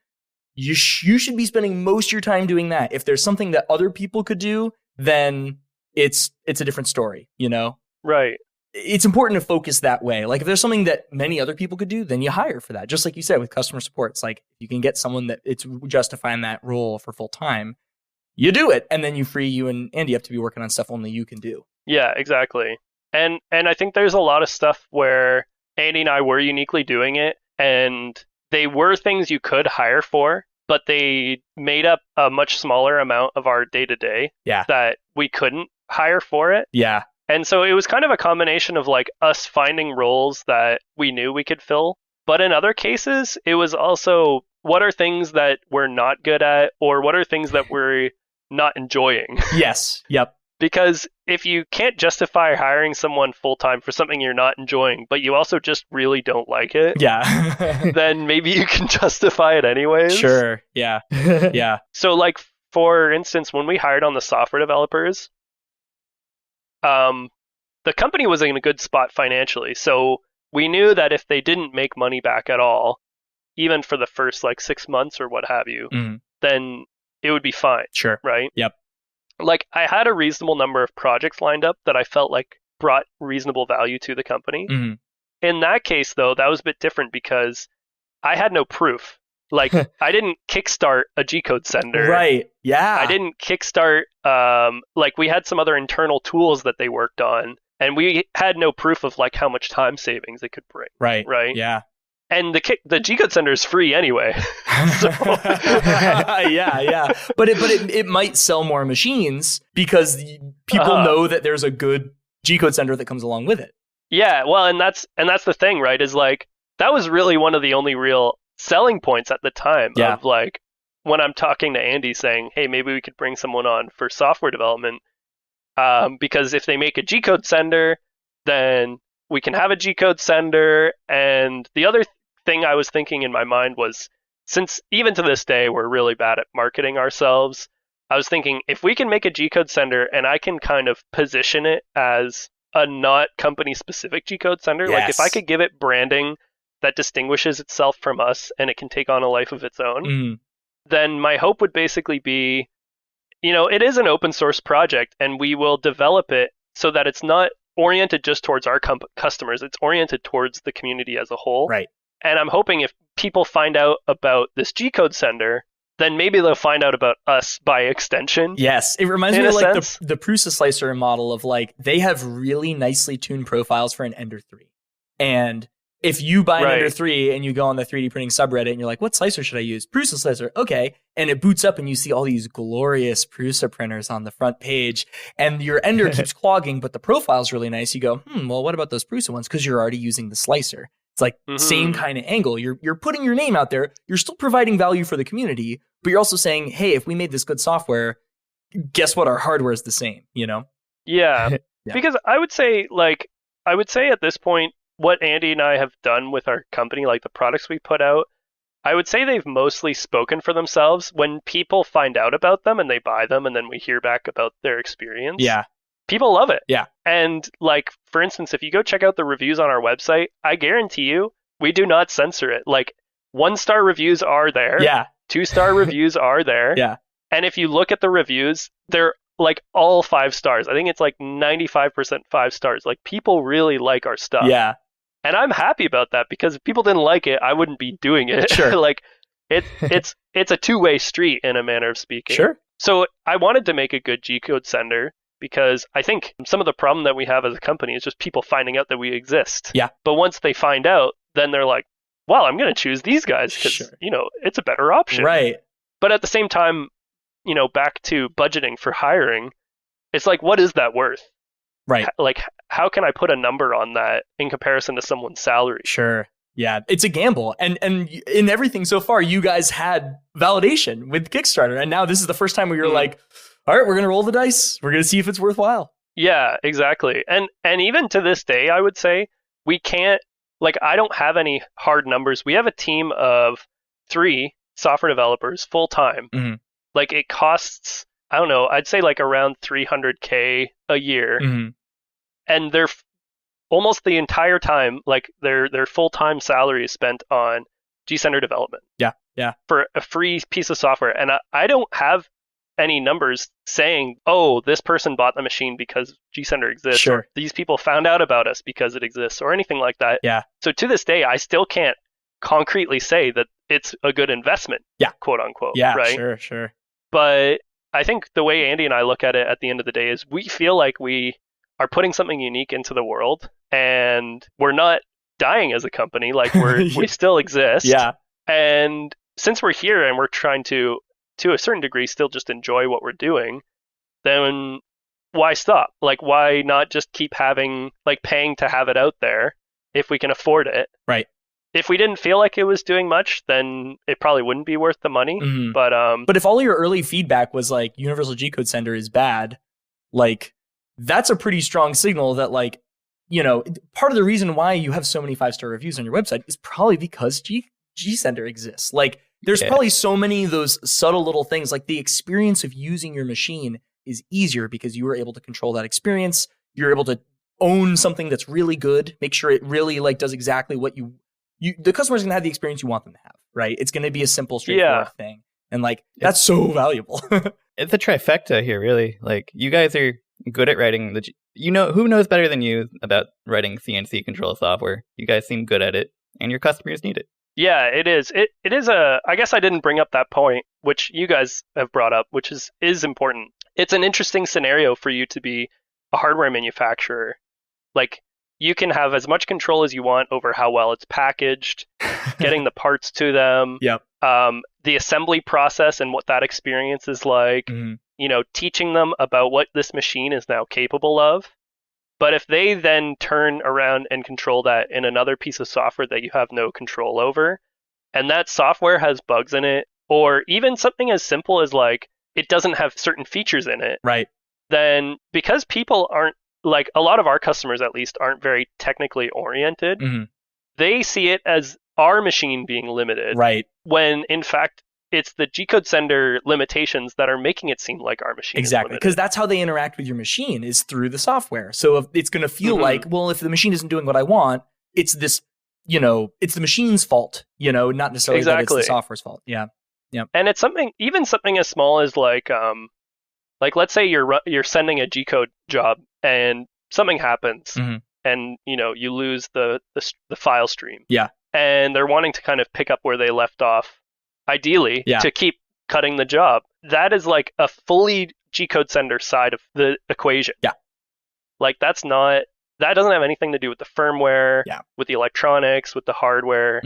S1: you should be spending most of your time doing that. If there's something that other people could do, then it's a different story, you know?
S2: Right.
S1: It's important to focus that way. Like if there's something that many other people could do, then you hire for that. Just like you said with customer support, it's like you can get someone that it's justifying that role for full time, you do it, and then you free you and Andy up to be working on stuff only you can do.
S2: Yeah, exactly. And I think there's a lot of stuff where Andy and I were uniquely doing it, and they were things you could hire for, but they made up a much smaller amount of our day-to-day that we couldn't hire for it.
S1: Yeah.
S2: And so it was kind of a combination of like us finding roles that we knew we could fill. But in other cases, it was also what are things that we're not good at or what are things that we're not enjoying?
S1: Yes. Yep.
S2: Because if you can't justify hiring someone full-time for something you're not enjoying, but you also just really don't like it, then maybe you can justify it anyways.
S1: Sure. Yeah. Yeah.
S2: So like, for instance, when we hired on the software developers, the company was in a good spot financially. So we knew that if they didn't make money back at all, even for the first like 6 months or what have you, then it would be fine.
S1: Sure.
S2: Right?
S1: Yep.
S2: Like I had a reasonable number of projects lined up that I felt like brought reasonable value to the company. In that case, though, that was a bit different because I had no proof. Like I didn't kickstart a G-code sender.
S1: Right. Yeah.
S2: I didn't kickstart, like we had some other internal tools that they worked on and we had no proof of like how much time savings it could bring.
S1: Right.
S2: Right.
S1: Yeah.
S2: And the G-code sender is free anyway.
S1: Yeah. But it might sell more machines because people know that there's a good G-code sender that comes along with it.
S2: Yeah. Well, and that's the thing, right? Is like that was really one of the only real selling points at the time of like when I'm talking to Andy saying, hey, maybe we could bring someone on for software development because if they make a G-code sender, then we can have a G-code sender. And the other thing I was thinking in my mind was, since even to this day we're really bad at marketing ourselves, I was thinking if we can make a G-code sender and I can kind of position it as a not company specific G-code sender, like if I could give it branding that distinguishes itself from us and it can take on a life of its own, then my hope would basically be, you know, it is an open source project and we will develop it so that it's not oriented just towards our customers, it's oriented towards the community as a whole.
S1: Right.
S2: And I'm hoping if people find out about this G-code sender, then maybe they'll find out about us by extension.
S1: Yes. It reminds me of like the Prusa slicer model of like, they have really nicely tuned profiles for an Ender 3. And if you buy an Ender 3 and you go on the 3D printing subreddit and you're like, what slicer should I use? Prusa slicer. Okay. And it boots up and you see all these glorious Prusa printers on the front page and your Ender keeps clogging, but the profile's really nice. You go, well, what about those Prusa ones? Because you're already using the slicer. It's like same kind of angle. You're putting your name out there. You're still providing value for the community, but you're also saying, hey, if we made this good software, guess what? Our hardware is the same, you know?
S2: Yeah. Because I would say at this point, what Andy and I have done with our company, like the products we put out, I would say they've mostly spoken for themselves. When people find out about them and they buy them and then we hear back about their experience. Yeah. People love it. Yeah. And like, for instance, if you go check out the reviews on our website, I guarantee you, we do not censor it. Like 1-star reviews are there. Yeah. 2-star reviews are there. Yeah. And if you look at the reviews, they're like all 5 stars. I think it's like 95% 5 stars. Like people really like our stuff. Yeah. And I'm happy about that because if people didn't like it, I wouldn't be doing it. Sure. Like it's a two-way street in a manner of speaking. Sure. So I wanted to make a good G-code sender because I think some of the problem that we have as a company is just people finding out that we exist.
S1: Yeah.
S2: But once they find out, then they're like, well, I'm going to choose these guys because,
S1: Sure.
S2: it's a better option.
S1: Right.
S2: But at the same time, back to budgeting for hiring, it's like, what is that worth?
S1: Right.
S2: Like, how can I put a number on that in comparison to someone's salary?
S1: Sure. Yeah, it's a gamble. And in everything so far, you guys had validation with Kickstarter. And now this is the first time where you're like, all right, we're going to roll the dice. We're going to see if it's worthwhile.
S2: Yeah, exactly. And even to this day, I would say we can't, I don't have any hard numbers. We have a team of 3 software developers full time.
S1: Mm-hmm.
S2: It costs, I don't know, I'd say around $300K a year.
S1: Mm-hmm.
S2: And they're almost the entire time, their full-time salary is spent on G-Center development.
S1: Yeah, yeah.
S2: For a free piece of software. And I don't have any numbers saying, oh, this person bought the machine because G-Center exists.
S1: Sure.
S2: Or these people found out about us because it exists or anything like that.
S1: Yeah.
S2: So to this day, I still can't concretely say that it's a good investment, quote unquote.
S1: Yeah,
S2: right?
S1: Sure.
S2: But I think the way Andy and I look at it at the end of the day is we feel like we are putting something unique into the world, and we're not dying as a company. We still exist.
S1: Yeah.
S2: And since we're here and we're trying to a certain degree, still just enjoy what we're doing, then why stop? Why not just keep having, paying to have it out there if we can afford it?
S1: Right.
S2: If we didn't feel like it was doing much, then it probably wouldn't be worth the money.
S1: Mm-hmm.
S2: But
S1: if all your early feedback was Universal G-Code Sender is bad, that's a pretty strong signal that part of the reason why you have so many 5-star reviews on your website is probably because G-Center exists. There's probably so many of those subtle little things, the experience of using your machine is easier because you were able to control that experience. You're able to own something that's really good, make sure it really does exactly what the customer's going to have the experience you want them to have, right? It's going to be a simple, straightforward thing. And that's so valuable.
S3: It's a trifecta here, really. You guys are good at writing who knows better than you about writing CNC control software? You guys seem good at it, and your customers need it.
S2: Yeah, it is. It is I guess I didn't bring up that point, which you guys have brought up, which is important. It's an interesting scenario for you to be a hardware manufacturer. You can have as much control as you want over how well it's packaged, getting the parts to them, the assembly process and what that experience is like, teaching them about what this machine is now capable of. But if they then turn around and control that in another piece of software that you have no control over, and that software has bugs in it, or even something as simple as it doesn't have certain features in it,
S1: right?
S2: Then because people aren't, a lot of our customers at least aren't very technically oriented, they see it as our machine being limited.
S1: Right.
S2: When in fact, it's the G-Code Sender limitations that are making it seem like our machine
S1: exactly, because that's how they interact with your machine is through the software. So if it's going to feel if the machine isn't doing what I want, it's this, it's the machine's fault, not necessarily that it's the software's fault. Yeah. Yeah.
S2: And it's something as small as let's say you're sending a G-Code job and something happens and, you lose the file stream.
S1: Yeah.
S2: And they're wanting to kind of pick up where they left off, ideally, to keep cutting the job. That is a fully G-Code Sender side of the equation.
S1: Yeah.
S2: That doesn't have anything to do with the firmware, with the electronics, with the hardware.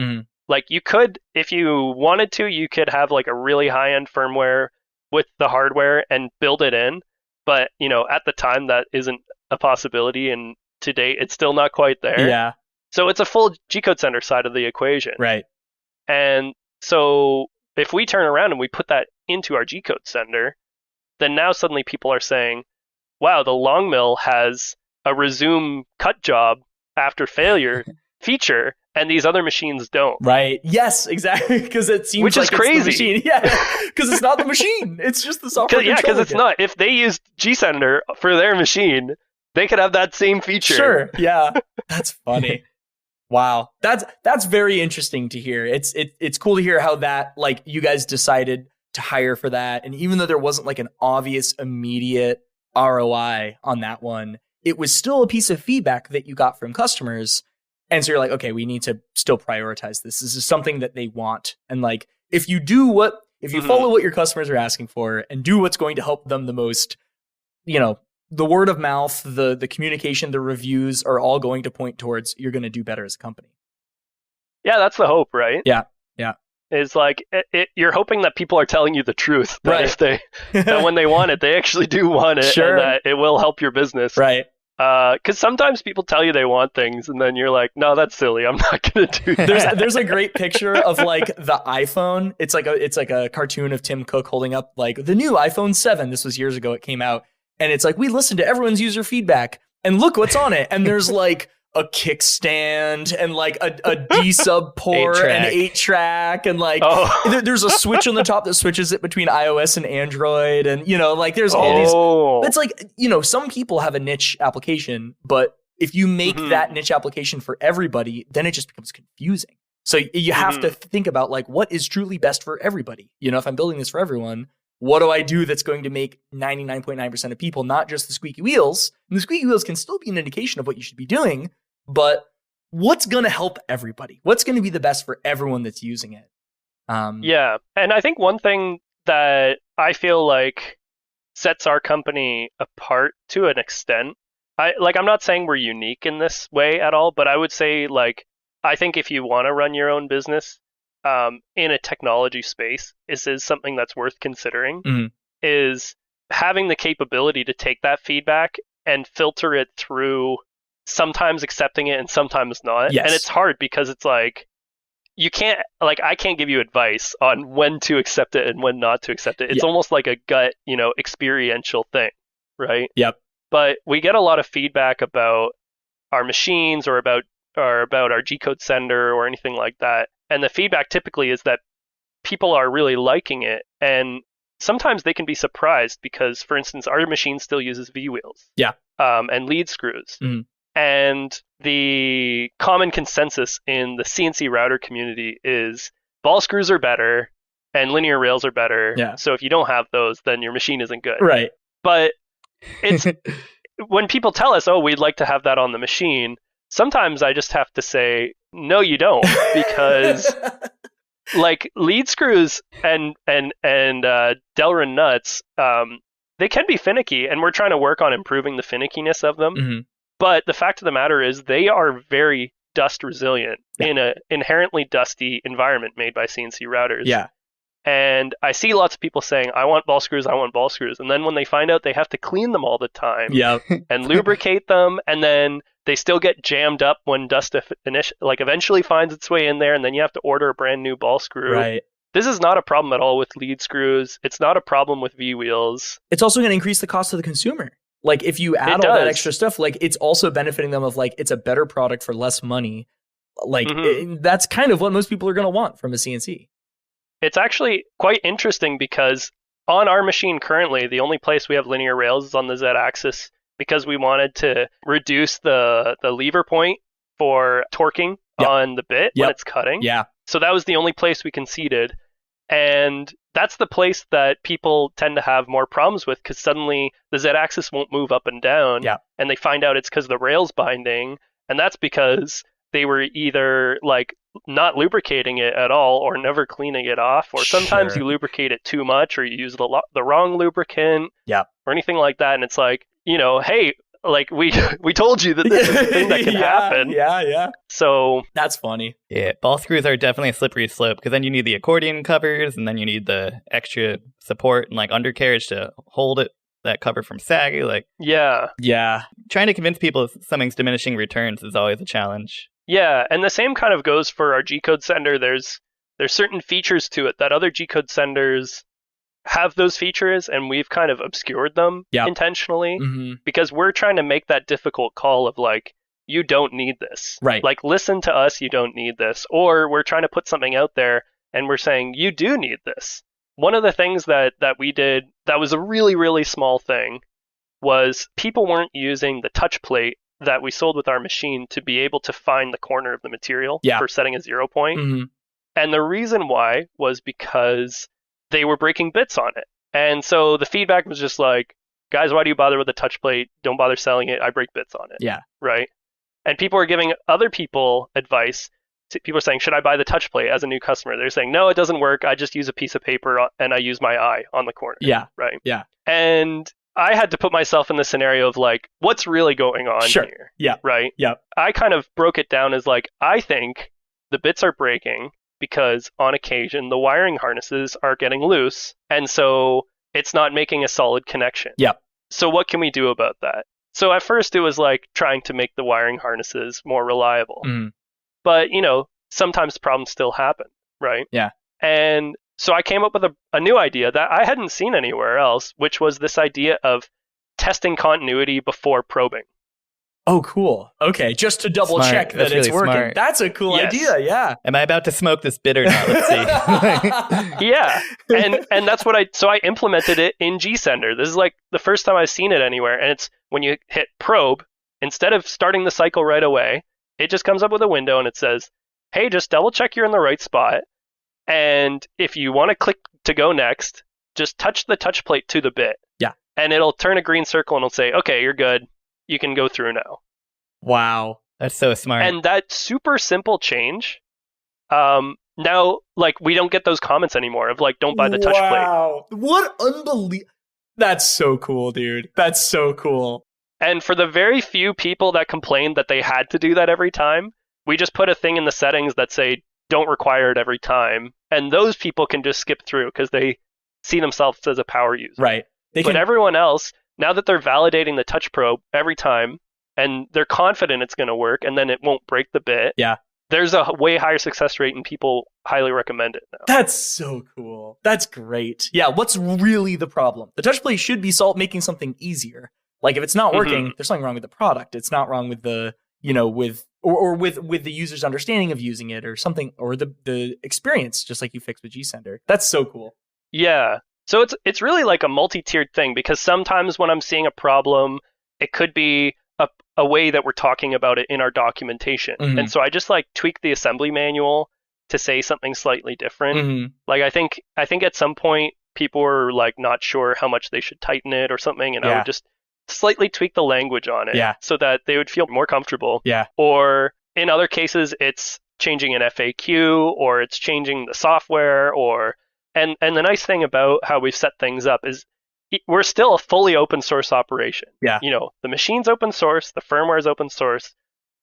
S2: You could, if you wanted to, you could have a really high-end firmware with the hardware and build it in. But, at the time that isn't a possibility, and to date it's still not quite there.
S1: Yeah.
S2: So it's a full G-Code Sender side of the equation.
S1: Right.
S2: And so if we turn around and we put that into our G-Code Sender, then now suddenly people are saying, wow, the LongMill has a resume cut job after failure feature, and these other machines don't.
S1: Right. Yes, exactly. Because it seems
S2: which is crazy.
S1: It's the machine. Yeah. Because it's not the machine. It's just the software.
S2: Yeah, because it's not. If they used G-Sender for their machine, they could have that same feature.
S1: Sure. Yeah. That's funny. Wow. That's very interesting to hear. It's cool to hear how that, you guys decided to hire for that. And even though there wasn't an obvious immediate ROI on that one, it was still a piece of feedback that you got from customers. And so you're like, okay, we need to still prioritize this. This is something that they want. And if you follow what your customers are asking for and do what's going to help them the most, the word of mouth, the communication, the reviews are all going to point towards you're going to do better as a company.
S2: Yeah, that's the hope, right?
S1: Yeah.
S2: Is like you're hoping that people are telling you the truth. That
S1: Right.
S2: if that when they want it, they actually do want it,
S1: Sure.
S2: and that it will help your business.
S1: Right.
S2: Because sometimes people tell you they want things, and then you're like, no, that's silly. I'm not gonna do that.
S1: There's a great picture of like the iPhone. It's like a cartoon of Tim Cook holding up like the new iPhone 7. This was years ago. It came out, and it's like we listened to everyone's user feedback, and look what's on it. And there's like a kickstand and like a D sub port and 8-track and like there's a switch on the top that switches it between iOS and Android, and like there's all these. It's like some people have a niche application, but if you make that niche application for everybody, then it just becomes confusing. So you have to think about like what is truly best for everybody. If I'm building this for everyone, what do I do that's going to make 99.9% of people, not just the squeaky wheels? And the squeaky wheels can still be an indication of what you should be doing, but what's going to help everybody? What's going to be the best for everyone that's using it?
S2: Yeah. And I think one thing that I feel like sets our company apart to an extent, I'm not saying we're unique in this way at all, but I would say like, I think if you want to run your own business in a technology space, this is something that's worth considering, is having the capability to take that feedback and filter it through, sometimes accepting it and sometimes not.
S1: Yes.
S2: And it's hard because it's like, you can't, like, I can't give you advice on when to accept it and when not to accept it. It's almost like a gut, experiential thing, right?
S1: Yep.
S2: But we get a lot of feedback about our machines or about our G-code sender or anything like that. And the feedback typically is that people are really liking it. And sometimes they can be surprised because, for instance, our machine still uses V-wheels.
S1: Yeah.
S2: And lead screws.
S1: Mm-hmm.
S2: And the common consensus in the CNC router community is ball screws are better and linear rails are better.
S1: Yeah.
S2: So if you don't have those, then your machine isn't good.
S1: Right.
S2: But it's when people tell us, oh, we'd like to have that on the machine, sometimes I just have to say, no, you don't, because like lead screws and Delrin nuts, they can be finicky, and we're trying to work on improving the finickiness of them.
S1: Mm-hmm.
S2: But the fact of the matter is they are very dust resilient in an inherently dusty environment made by CNC routers.
S1: Yeah.
S2: And I see lots of people saying, I want ball screws. And then when they find out they have to clean them all the time and lubricate them, and then they still get jammed up when dust eventually finds its way in there, and then you have to order a brand new ball screw.
S1: Right.
S2: This is not a problem at all with lead screws. It's not a problem with V-wheels.
S1: It's also going to increase the cost to the consumer. Like if you add all that extra stuff, like it's also benefiting them of like, it's a better product for less money. Like that's kind of what most people are going to want from a CNC.
S2: It's actually quite interesting because on our machine currently, the only place we have linear rails is on the Z-axis, because we wanted to reduce the lever point for torquing on the bit when it's cutting.
S1: Yeah.
S2: So that was the only place we conceded. And that's the place that people tend to have more problems with, because suddenly the Z-axis won't move up and down.
S1: Yeah.
S2: And they find out it's because the rail's binding. And that's because they were either like not lubricating it at all or never cleaning it off. Or sometimes you lubricate it too much, or you use the wrong lubricant or anything like that. And it's like, hey, like we told you that this is a thing that can happen.
S1: Yeah.
S2: So
S1: that's funny.
S3: Yeah, ball screws are definitely a slippery slope, because then you need the accordion covers, and then you need the extra support and like undercarriage to hold that cover from sagging. Like
S2: yeah.
S3: Trying to convince people something's diminishing returns is always a challenge.
S2: Yeah, and the same kind of goes for our G-code sender. There's certain features to it that other G-code senders have those features, and we've kind of obscured them intentionally because we're trying to make that difficult call of like, you don't need this.
S1: Right.
S2: Like, listen to us, you don't need this. Or we're trying to put something out there and we're saying, you do need this. One of the things that we did that was a really, really small thing was people weren't using the touch plate that we sold with our machine to be able to find the corner of the material for setting a 0 point. And the reason why was because they were breaking bits on it. And so the feedback was just like, guys, why do you bother with the touch plate? Don't bother selling it. I break bits on it.
S1: Yeah.
S2: Right. And people are giving other people advice. People are saying, should I buy the touch plate as a new customer? They're saying, no, it doesn't work. I just use a piece of paper and I use my eye on the corner.
S1: Yeah.
S2: Right.
S1: Yeah.
S2: And I had to put myself in the scenario of like, what's really going on
S1: Sure.
S2: here?
S1: Yeah.
S2: Right?
S1: Yeah.
S2: I kind of broke it down as like, I think the bits are breaking because on occasion the wiring harnesses are getting loose, and so it's not making a solid connection.
S1: Yeah.
S2: So what can we do about that? So at first it was like trying to make the wiring harnesses more reliable.
S1: Mm.
S2: But, sometimes problems still happen, right?
S1: Yeah.
S2: And so I came up with a new idea that I hadn't seen anywhere else, which was this idea of testing continuity before probing.
S1: Oh, cool. Okay, just to double
S3: Smart.
S1: check that
S3: That's
S1: it's
S3: really
S1: working.
S3: smart.
S1: That's a cool
S2: Yes.
S1: idea. Yeah.
S3: Am I about to smoke this bit or not? Let's see.
S2: Yeah. And that's what I implemented it in GSender. This is like the first time I've seen it anywhere. And it's when you hit probe, instead of starting the cycle right away, it just comes up with a window and it says, hey, just double check you're in the right spot. And if you want to click to go next, just touch the touch plate to the bit.
S1: Yeah.
S2: And it'll turn a green circle and it'll say, okay, you're good. You can go through now.
S1: Wow.
S3: That's so smart.
S2: And that super simple change, now, like, we don't get those comments anymore of, like, don't buy the touch plate.
S1: Wow. What unbelievable. That's so cool, dude. That's so cool.
S2: And for the very few people that complained that they had to do that every time, we just put a thing in the settings that say, don't require it every time. And those people can just skip through because they see themselves as a power user.
S1: Right.
S2: But everyone else, now that they're validating the touch probe every time, and they're confident it's going to work, and then it won't break the bit.
S1: Yeah.
S2: There's a way higher success rate, and people highly recommend it now.
S1: That's so cool. That's great. Yeah, what's really the problem? The touch plate should be making something easier. Like if it's not working, there's something wrong with the product. It's not wrong with the, with the user's understanding of using it or something, or the experience, just like you fixed with GSender. That's so cool.
S2: Yeah. So it's really like a multi-tiered thing, because sometimes when I'm seeing a problem, it could be a way that we're talking about it in our documentation.
S1: Mm-hmm.
S2: And so I just like tweak the assembly manual to say something slightly different.
S1: Mm-hmm.
S2: Like I think at some point people were like not sure how much they should tighten it or something, and I would just slightly tweak the language on it so that they would feel more comfortable.
S1: Yeah.
S2: Or in other cases it's changing an FAQ, or it's changing the software, and the nice thing about how we've set things up is we're still a fully open source operation.
S1: Yeah.
S2: The machine's open source, the firmware is open source,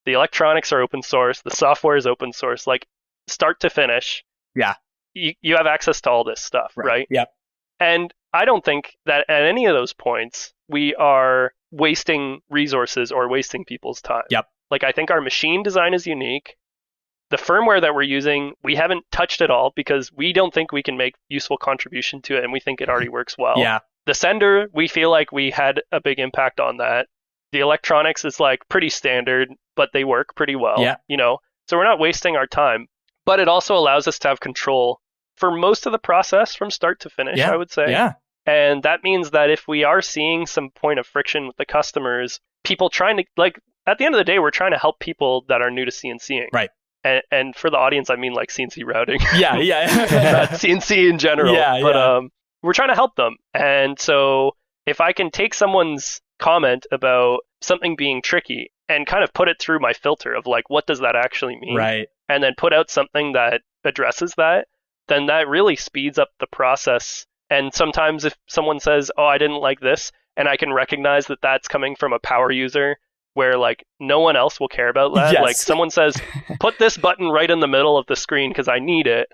S2: the electronics are open source, the software is open source, like start to finish.
S1: Yeah.
S2: You have access to all this stuff, right?
S1: Yep.
S2: And I don't think that at any of those points we are wasting resources or wasting people's time.
S1: Yep.
S2: Like I think our machine design is unique. The firmware that we're using, we haven't touched at all because we don't think we can make useful contribution to it, and we think it already works well.
S1: Yeah.
S2: The sender, we feel like we had a big impact on that. The electronics is like pretty standard, but they work pretty well.
S1: Yeah.
S2: So we're not wasting our time. But it also allows us to have control for most of the process from start to finish, I would say.
S1: Yeah.
S2: And that means that if we are seeing some point of friction with the customers, people trying to, like, at the end of the day, we're trying to help people that are new to CNCing.
S1: Right.
S2: And for the audience, I mean like CNC routing.
S1: Yeah.
S2: Not CNC in general. But we're trying to help them. And so if I can take someone's comment about something being tricky and kind of put it through my filter of like, what does that actually mean?
S1: Right.
S2: And then put out something that addresses that, then that really speeds up the process. And sometimes if someone says, oh, I didn't like this, and I can recognize that that's coming from a power user where like no one else will care about that.
S1: Yes.
S2: Like someone says, put this button right in the middle of the screen because I need it.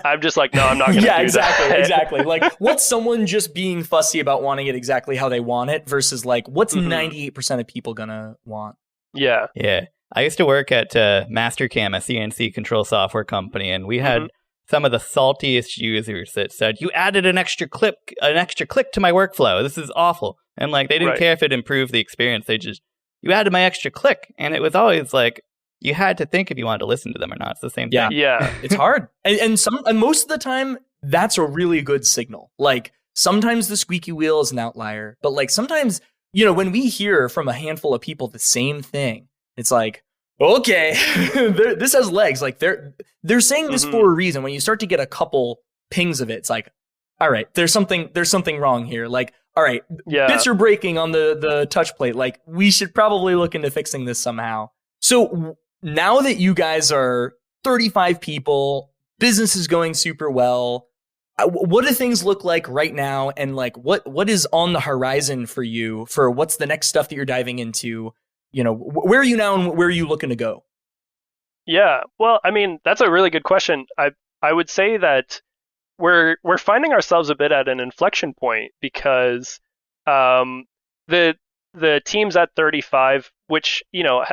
S2: I'm just like, no, I'm not going to do that.
S1: Exactly. Like, what's someone just being fussy about wanting it exactly how they want it versus like, what's 98% of people gonna want?
S2: Yeah.
S3: Yeah. I used to work at Mastercam, a CNC control software company, and we had some of the saltiest users that said, you added an extra click to my workflow. This is awful. And like, they didn't care if it improved the experience. They just, you added my extra click. And it was always like, you had to think if you wanted to listen to them or not. It's the same thing.
S2: Yeah.
S1: It's hard. And most of the time, that's a really good signal. Like, sometimes the squeaky wheel is an outlier, but like sometimes, when we hear from a handful of people the same thing, it's like, okay, this has legs. Like they're saying this for a reason. When you start to get a couple pings of it, it's like, all right, there's something wrong here. Like, all right, bits are breaking on the touch plate. Like, we should probably look into fixing this somehow. So now that you guys are 35 people, business is going super well, what do things look like right now, and like what is on the horizon for you for what's the next stuff that you're diving into? Where are you now and where are you looking to go?
S2: Yeah, well, I mean, that's a really good question. I would say that we're finding ourselves a bit at an inflection point because the team's at 35, which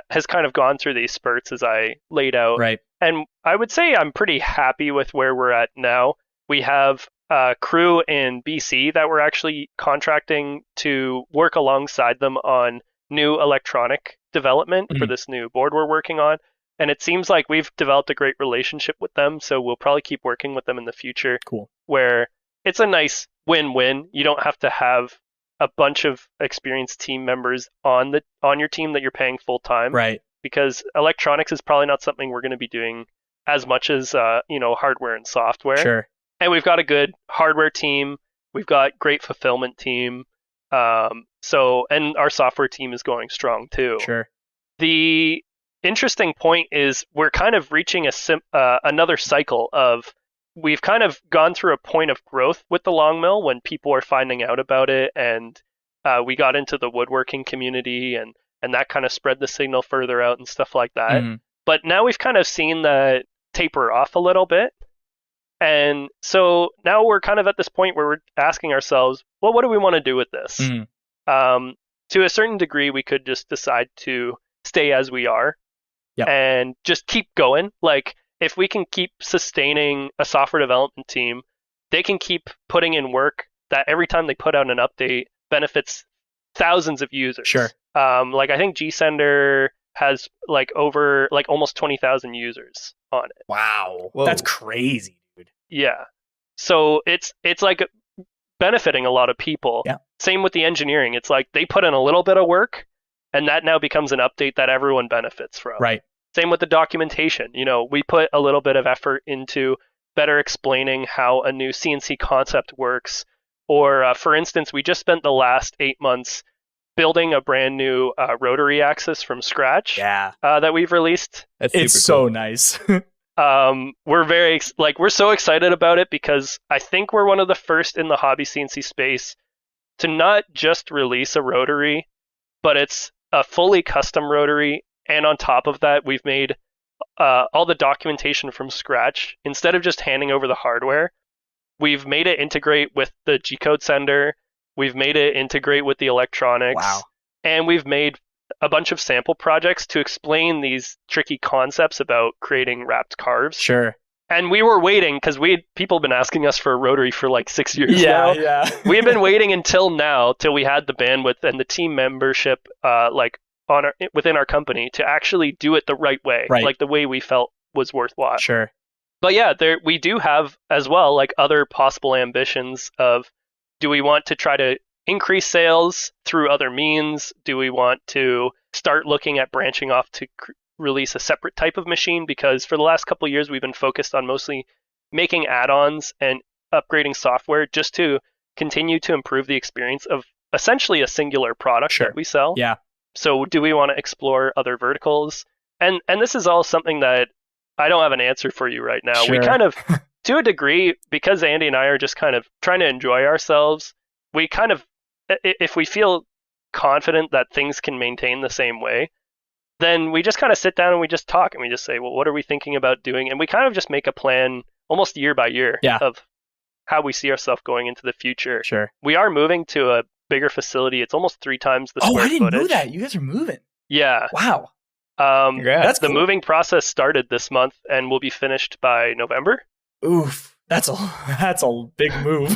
S2: has kind of gone through these spurts as I laid out.
S1: Right.
S2: And I would say I'm pretty happy with where we're at now. We have a crew in BC that we're actually contracting to work alongside them on new electronic development for this new board we're working on. And it seems like we've developed a great relationship with them, so we'll probably keep working with them in the future.
S1: Cool.
S2: Where it's a nice win-win. You don't have to have a bunch of experienced team members on your team that you're paying full time.
S1: Right.
S2: Because electronics is probably not something we're going to be doing as much as hardware and software.
S1: Sure.
S2: And we've got a good hardware team. We've got great fulfillment team. And our software team is going strong too.
S1: Sure.
S2: The interesting point is we're kind of reaching another cycle of we've kind of gone through a point of growth with the LongMill when people are finding out about it, and we got into the woodworking community and that kind of spread the signal further out and stuff like that.
S1: Mm-hmm.
S2: But now we've kind of seen that taper off a little bit. And so now we're kind of at this point where we're asking ourselves, well, what do we want to do with this?
S1: Mm-hmm.
S2: To a certain degree, we could just decide to stay as we are. Yep. And just keep going. Like, if we can keep sustaining a software development team, they can keep putting in work that every time they put out an update benefits thousands of users.
S1: Sure.
S2: I think GSender has over almost 20,000 users on it.
S1: Wow.
S3: Whoa.
S1: That's crazy, dude.
S2: Yeah. So it's like benefiting a lot of people.
S1: Yeah.
S2: Same with the engineering. It's like they put in a little bit of work, and that now becomes an update that everyone benefits from.
S1: Right.
S2: Same with the documentation. We put a little bit of effort into better explaining how a new CNC concept works. Or, for instance, we just spent the last 8 months building a brand new rotary axis from scratch.
S1: Yeah.
S2: That we've released.
S1: It's so nice.
S2: We're so excited about it because I think we're one of the first in the hobby CNC space to not just release a rotary, but it's a fully custom rotary, and on top of that, we've made all the documentation from scratch. Instead of just handing over the hardware, we've made it integrate with the G-code sender, we've made it integrate with the electronics,
S1: wow.
S2: And we've made a bunch of sample projects to explain these tricky concepts about creating wrapped carves.
S1: Sure.
S2: And we were waiting because people have been asking us for a rotary for 6 years now.
S1: Yeah.
S2: We've been waiting until now, till we had the bandwidth and the team membership, within our company to actually do it the right way,
S1: right.
S2: The way we felt was worthwhile.
S1: Sure.
S2: But yeah, we do have as well other possible ambitions of, do we want to try to increase sales through other means? Do we want to start looking at branching off to release a separate type of machine? Because for the last couple of years, we've been focused on mostly making add-ons and upgrading software just to continue to improve the experience of essentially a singular product that we sell.
S1: Yeah.
S2: So do we want to explore other verticals? And this is all something that I don't have an answer for you right now.
S1: Sure.
S2: We kind of, to a degree, because Andy and I are just kind of trying to enjoy ourselves, we kind of, if we feel confident that things can maintain the same way, then we just kind of sit down and we just talk and we just say, well, what are we thinking about doing? And we kind of just make a plan almost year by year of how we see ourselves going into the future.
S1: Sure.
S2: We are moving to a bigger facility. It's almost 3 times the square
S1: footage. Oh, I didn't know that. You guys are moving.
S2: Yeah.
S1: Wow.
S2: That's
S1: cool.
S2: The moving process started this month and will be finished by November.
S1: Oof. That's a big move.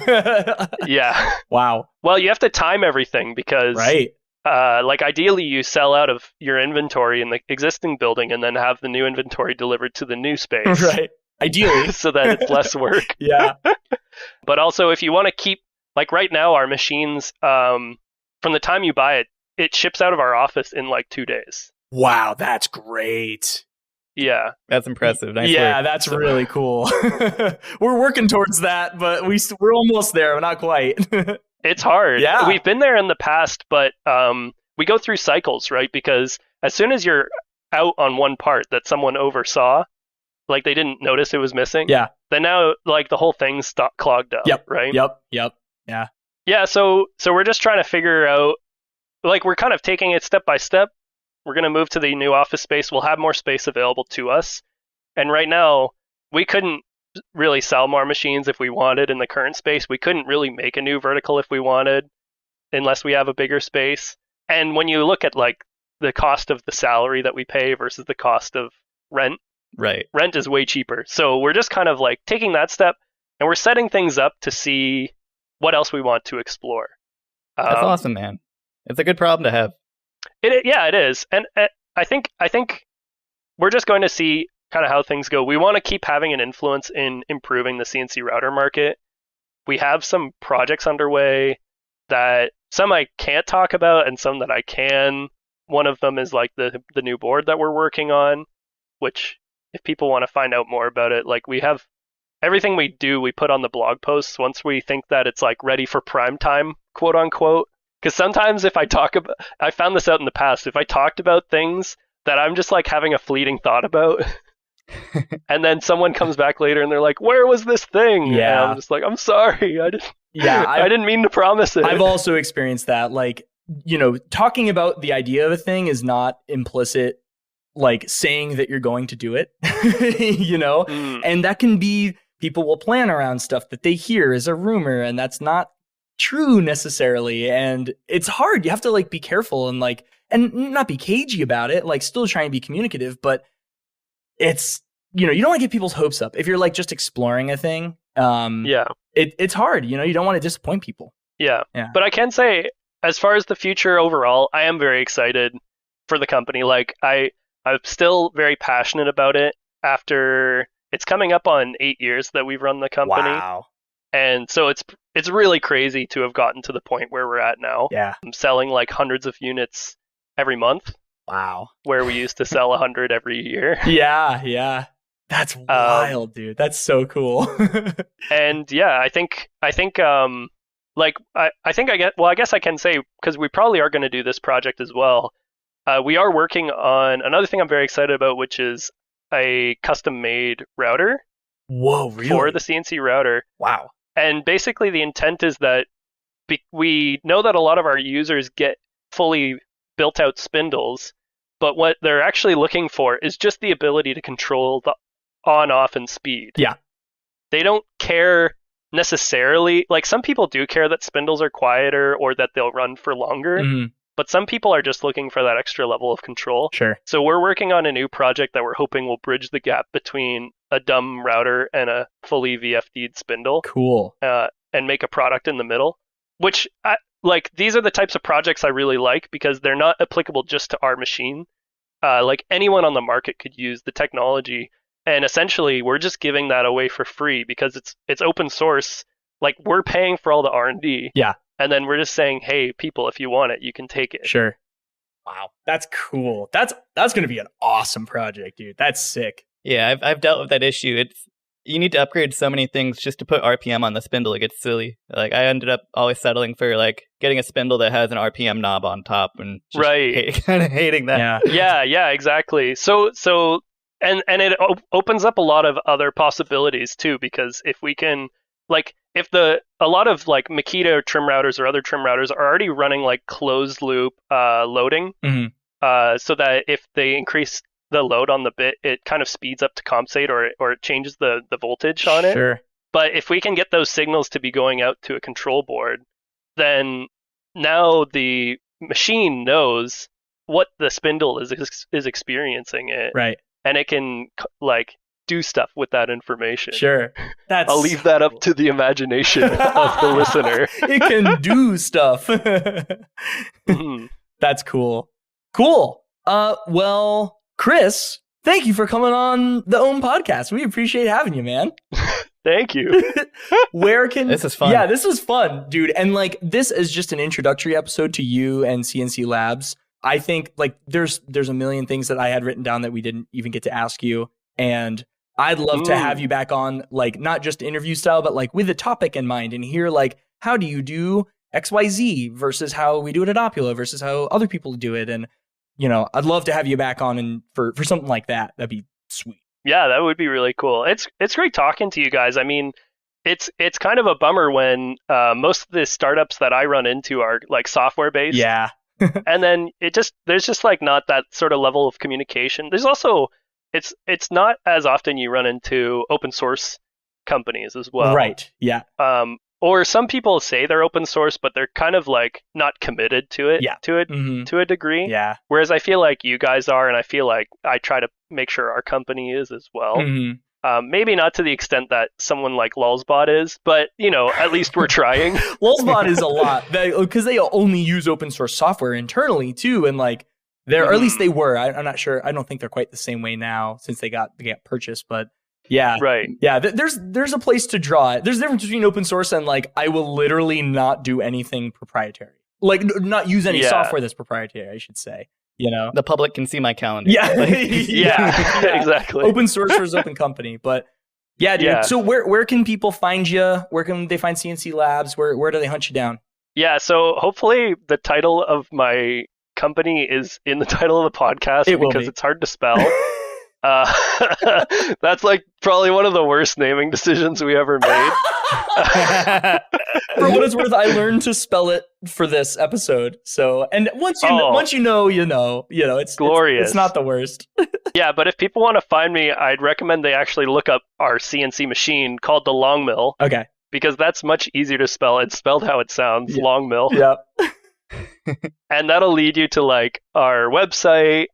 S2: Yeah.
S1: Wow.
S2: Well, you have to time everything because ideally you sell out of your inventory in the existing building and then have the new inventory delivered to the new space.
S1: Right. Ideally.
S2: So that it's less work.
S1: Yeah.
S2: But also if you want to keep, right now our machines, from the time you buy it, it ships out of our office in 2 days.
S1: Wow, that's great.
S2: Yeah.
S3: That's impressive. Nice
S1: yeah,
S3: work.
S1: that's really cool. We're working towards that, but we're almost there, but not quite.
S2: It's hard.
S1: Yeah.
S2: We've been there in the past, but we go through cycles, right? Because as soon as you're out on one part that someone oversaw, they didn't notice it was missing, then now like the whole thing's clogged up, right?
S1: Yep. Yeah.
S2: Yeah, so we're just trying to figure out, like, we're kind of taking it step by step. We're going to move to the new office space. We'll have more space available to us. And right now, we couldn't really sell more machines if we wanted in the current space. We couldn't really make a new vertical if we wanted, unless we have a bigger space. And when you look at like the cost of the salary that we pay versus the cost of rent,
S3: Right.
S2: rent is way cheaper. So we're just kind of like taking that step, and we're setting things up to see what else we want to explore.
S3: That's awesome, man. It's a good problem to have.
S2: It is. And I think we're just going to see kind of how things go. We want to keep having an influence in improving the CNC router market. We have some projects underway that some I can't talk about and some that I can. One of them is like the new board that we're working on, which if people want to find out more about it, like we have everything we do, we put on the blog posts once we think that it's like ready for prime time, quote unquote. Because sometimes if I found this out in the past, if I talked about things that I'm just like having a fleeting thought about, and then someone comes back later and they're like, "Where was this thing?"
S1: Yeah.
S2: And I'm just like, "I'm sorry, I didn't mean to promise it."
S1: I've also experienced that. Like, talking about the idea of a thing is not implicit, like saying that you're going to do it, and that can be, people will plan around stuff that they hear as a rumor, and that's not true necessarily. And it's hard. You have to like be careful and like, and not be cagey about it, like still try and be communicative, but it's, you don't want to get people's hopes up. If you're like just exploring a thing, it's hard, you don't want to disappoint people.
S2: Yeah. But I can say, as far as the future overall, I am very excited for the company. Like I'm still very passionate about it after it's coming up on 8 years that we've run the company.
S1: Wow.
S2: And so it's really crazy to have gotten to the point where we're at now.
S1: Yeah.
S2: I'm selling like hundreds of units every month.
S1: Wow.
S2: Where we used to sell 100 every year.
S1: Yeah. That's wild, dude. That's so cool.
S2: And yeah, I guess I can say, because we probably are going to do this project as well. We are working on another thing I'm very excited about, which is a custom-made router.
S1: Whoa, really?
S2: For the CNC router.
S1: Wow.
S2: And basically the intent is that we know that a lot of our users get fully built out spindles, but what they're actually looking for is just the ability to control the on, off, and speed.
S1: Yeah.
S2: They don't care necessarily, like some people do care that spindles are quieter or that they'll run for longer, but some people are just looking for that extra level of control.
S1: Sure.
S2: So we're working on a new project that we're hoping will bridge the gap between a dumb router and a fully VFD'd spindle.
S1: Cool.
S2: And make a product in the middle, which these are the types of projects I really like because they're not applicable just to our machine. Like anyone on the market could use the technology, and essentially we're just giving that away for free because it's open source. Like we're paying for all the R&D.
S1: Yeah.
S2: And then we're just saying, hey, people, if you want it, you can take it.
S1: Sure. Wow. That's cool. That's going to be an awesome project, dude. That's sick.
S3: Yeah, I've dealt with that issue. You need to upgrade so many things just to put RPM on the spindle. It gets silly. Like I ended up always settling for like getting a spindle that has an RPM knob on top and just kind of hating that.
S2: Yeah, exactly. So and it opens up a lot of other possibilities too, because if we can a lot of like Makita trim routers or other trim routers are already running like closed loop loading, so that if they increase the load on the bit, it kind of speeds up to compensate or it changes the voltage on it.
S1: Sure.
S2: But if we can get those signals to be going out to a control board, then now the machine knows what the spindle is experiencing it.
S1: Right.
S2: And it can like do stuff with that information.
S1: Sure.
S2: I'll leave that up to the imagination of the listener.
S1: It can do stuff. That's cool. Cool. Well, Chris, thank you for coming on the OHM podcast. We appreciate having you, man.
S2: Thank you.
S3: This is fun.
S1: Yeah, this was fun, dude. And like, this is just an introductory episode to you and CNC Labs. I think like there's a million things that I had written down that we didn't even get to ask you. And I'd love to have you back on, like not just interview style, but like with a topic in mind and hear like, how do you do XYZ versus how we do it at Opula versus how other people do it. And, I'd love to have you back on and for something like that. That'd be sweet.
S2: Yeah, that would be really cool. It's great talking to you guys. I mean, it's kind of a bummer when most of the startups that I run into are like software based.
S1: Yeah.
S2: And then there's just like not that sort of level of communication. There's also it's not as often you run into open source companies as well.
S1: Right. Yeah.
S2: Or some people say they're open source, but they're kind of like not committed to it to a degree.
S1: Yeah.
S2: Whereas I feel like you guys are, and I feel like I try to make sure our company is as well. Maybe not to the extent that someone like Lulzbot is, but at least we're trying.
S1: Lulzbot is a lot because they only use open source software internally too, and like or at least they were. I'm not sure. I don't think they're quite the same way now since they got purchased, but. Yeah.
S2: Right.
S1: Yeah. There's a place to draw it. There's a difference between open source and like I will literally not do anything proprietary. Like not use any software that's proprietary, I should say.
S3: The public can see my calendar.
S1: Yeah.
S2: Yeah. Exactly.
S1: Open source versus open company. But yeah, dude. Yeah. So where can people find you? Where can they find CNC Labs? Where do they hunt you down?
S2: Yeah. So hopefully the title of my company is in the title of the podcast because it's hard to spell. That's like probably one of the worst naming decisions we ever made.
S1: For what it's worth, I learned to spell it for this episode. So, and once you know, it's glorious. It's not the worst.
S2: Yeah, but if people want to find me, I'd recommend they actually look up our CNC machine called the LongMill.
S1: Okay.
S2: Because that's much easier to spell. It's spelled how it sounds, LongMill.
S1: Yep.
S2: And that'll lead you to like our website.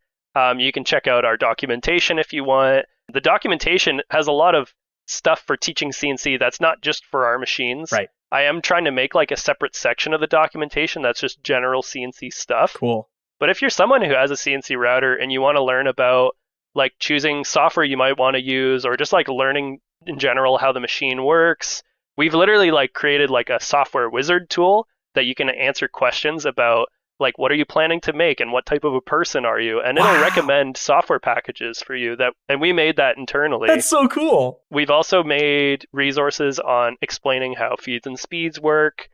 S2: You can check out our documentation if you want. The documentation has a lot of stuff for teaching CNC that's not just for our machines.
S1: Right.
S2: I am trying to make like a separate section of the documentation that's just general CNC stuff.
S1: Cool.
S2: But if you're someone who has a CNC router and you want to learn about like choosing software you might want to use or just like learning in general how the machine works, we've literally like created like a software wizard tool that you can answer questions about like, what are you planning to make and what type of a person are you? And it'll recommend software packages for you and we made that internally.
S1: That's so cool.
S2: We've also made resources on explaining how feeds and speeds work.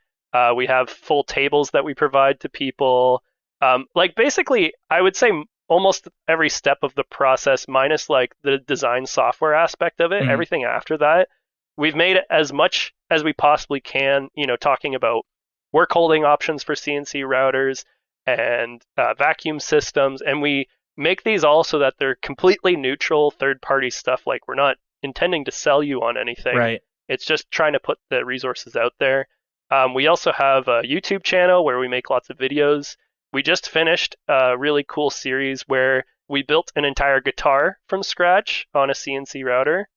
S2: We have full tables that we provide to people. Like basically, I would say almost every step of the process, minus like the design software aspect of it, everything after that, we've made it as much as we possibly can, talking about work holding options for CNC routers, and vacuum systems, and we make these all so that they're completely neutral third-party stuff. Like we're not intending to sell you on anything.
S1: Right.
S2: It's just trying to put the resources out there. We also have a YouTube channel where we make lots of videos. We just finished a really cool series where we built an entire guitar from scratch on a CNC router,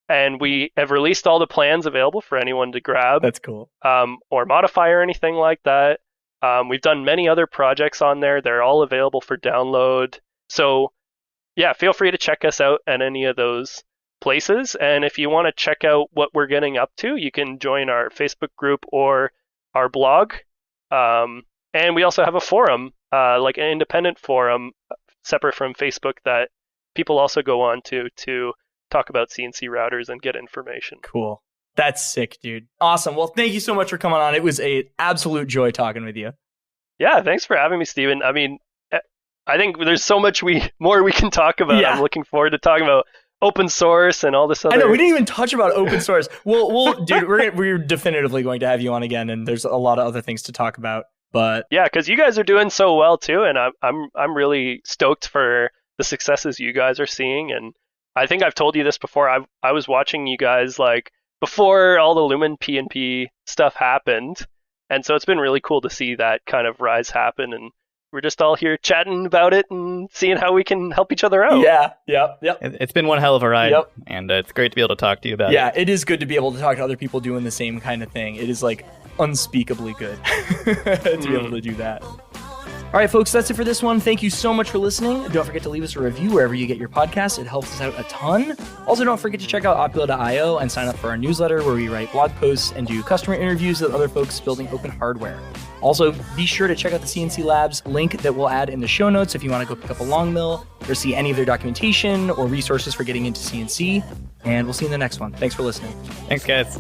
S2: and we have released all the plans available for anyone to grab.
S1: That's cool.
S2: Or modify or anything like that. We've done many other projects on there. They're all available for download. So yeah, feel free to check us out at any of those places. And if you want to check out what we're getting up to, you can join our Facebook group or our blog. And we also have a forum, like an independent forum separate from Facebook that people also go on to talk about CNC routers and get information.
S1: Cool. That's sick, dude. Awesome. Well, thank you so much for coming on. It was an absolute joy talking with you.
S2: Yeah, thanks for having me, Steven. I mean, I think there's so much more we can talk about. Yeah. I'm looking forward to talking about open source and all this other.
S1: I know, we didn't even touch about open source. Well, dude, we're definitively going to have you on again, and there's a lot of other things to talk about. But
S2: yeah, because you guys are doing so well too, and I'm really stoked for the successes you guys are seeing. And I think I've told you this before. I was watching you guys like before all the Lumen PNP stuff happened. And so it's been really cool to see that kind of rise happen. And we're just all here chatting about it and seeing how we can help each other out.
S1: Yeah, yep.
S3: It's been one hell of a ride. Yep. And it's great to be able to talk to you about it.
S1: Yeah, it is good to be able to talk to other people doing the same kind of thing. It is like unspeakably good to be able to do that. All right, folks, that's it for this one. Thank you so much for listening. Don't forget to leave us a review wherever you get your podcasts. It helps us out a ton. Also, don't forget to check out Opula.io and sign up for our newsletter where we write blog posts and do customer interviews with other folks building open hardware. Also, be sure to check out the CNC Labs link that we'll add in the show notes if you want to go pick up a LongMill or see any of their documentation or resources for getting into CNC. And we'll see you in the next one. Thanks for listening.
S3: Thanks, guys.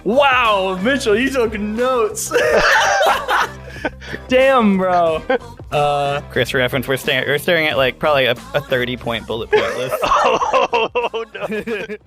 S1: Wow, Mitchell, you took notes. Damn, bro.
S3: Chris reference, we're staring at like probably a 30-point bullet point list.
S2: Oh no.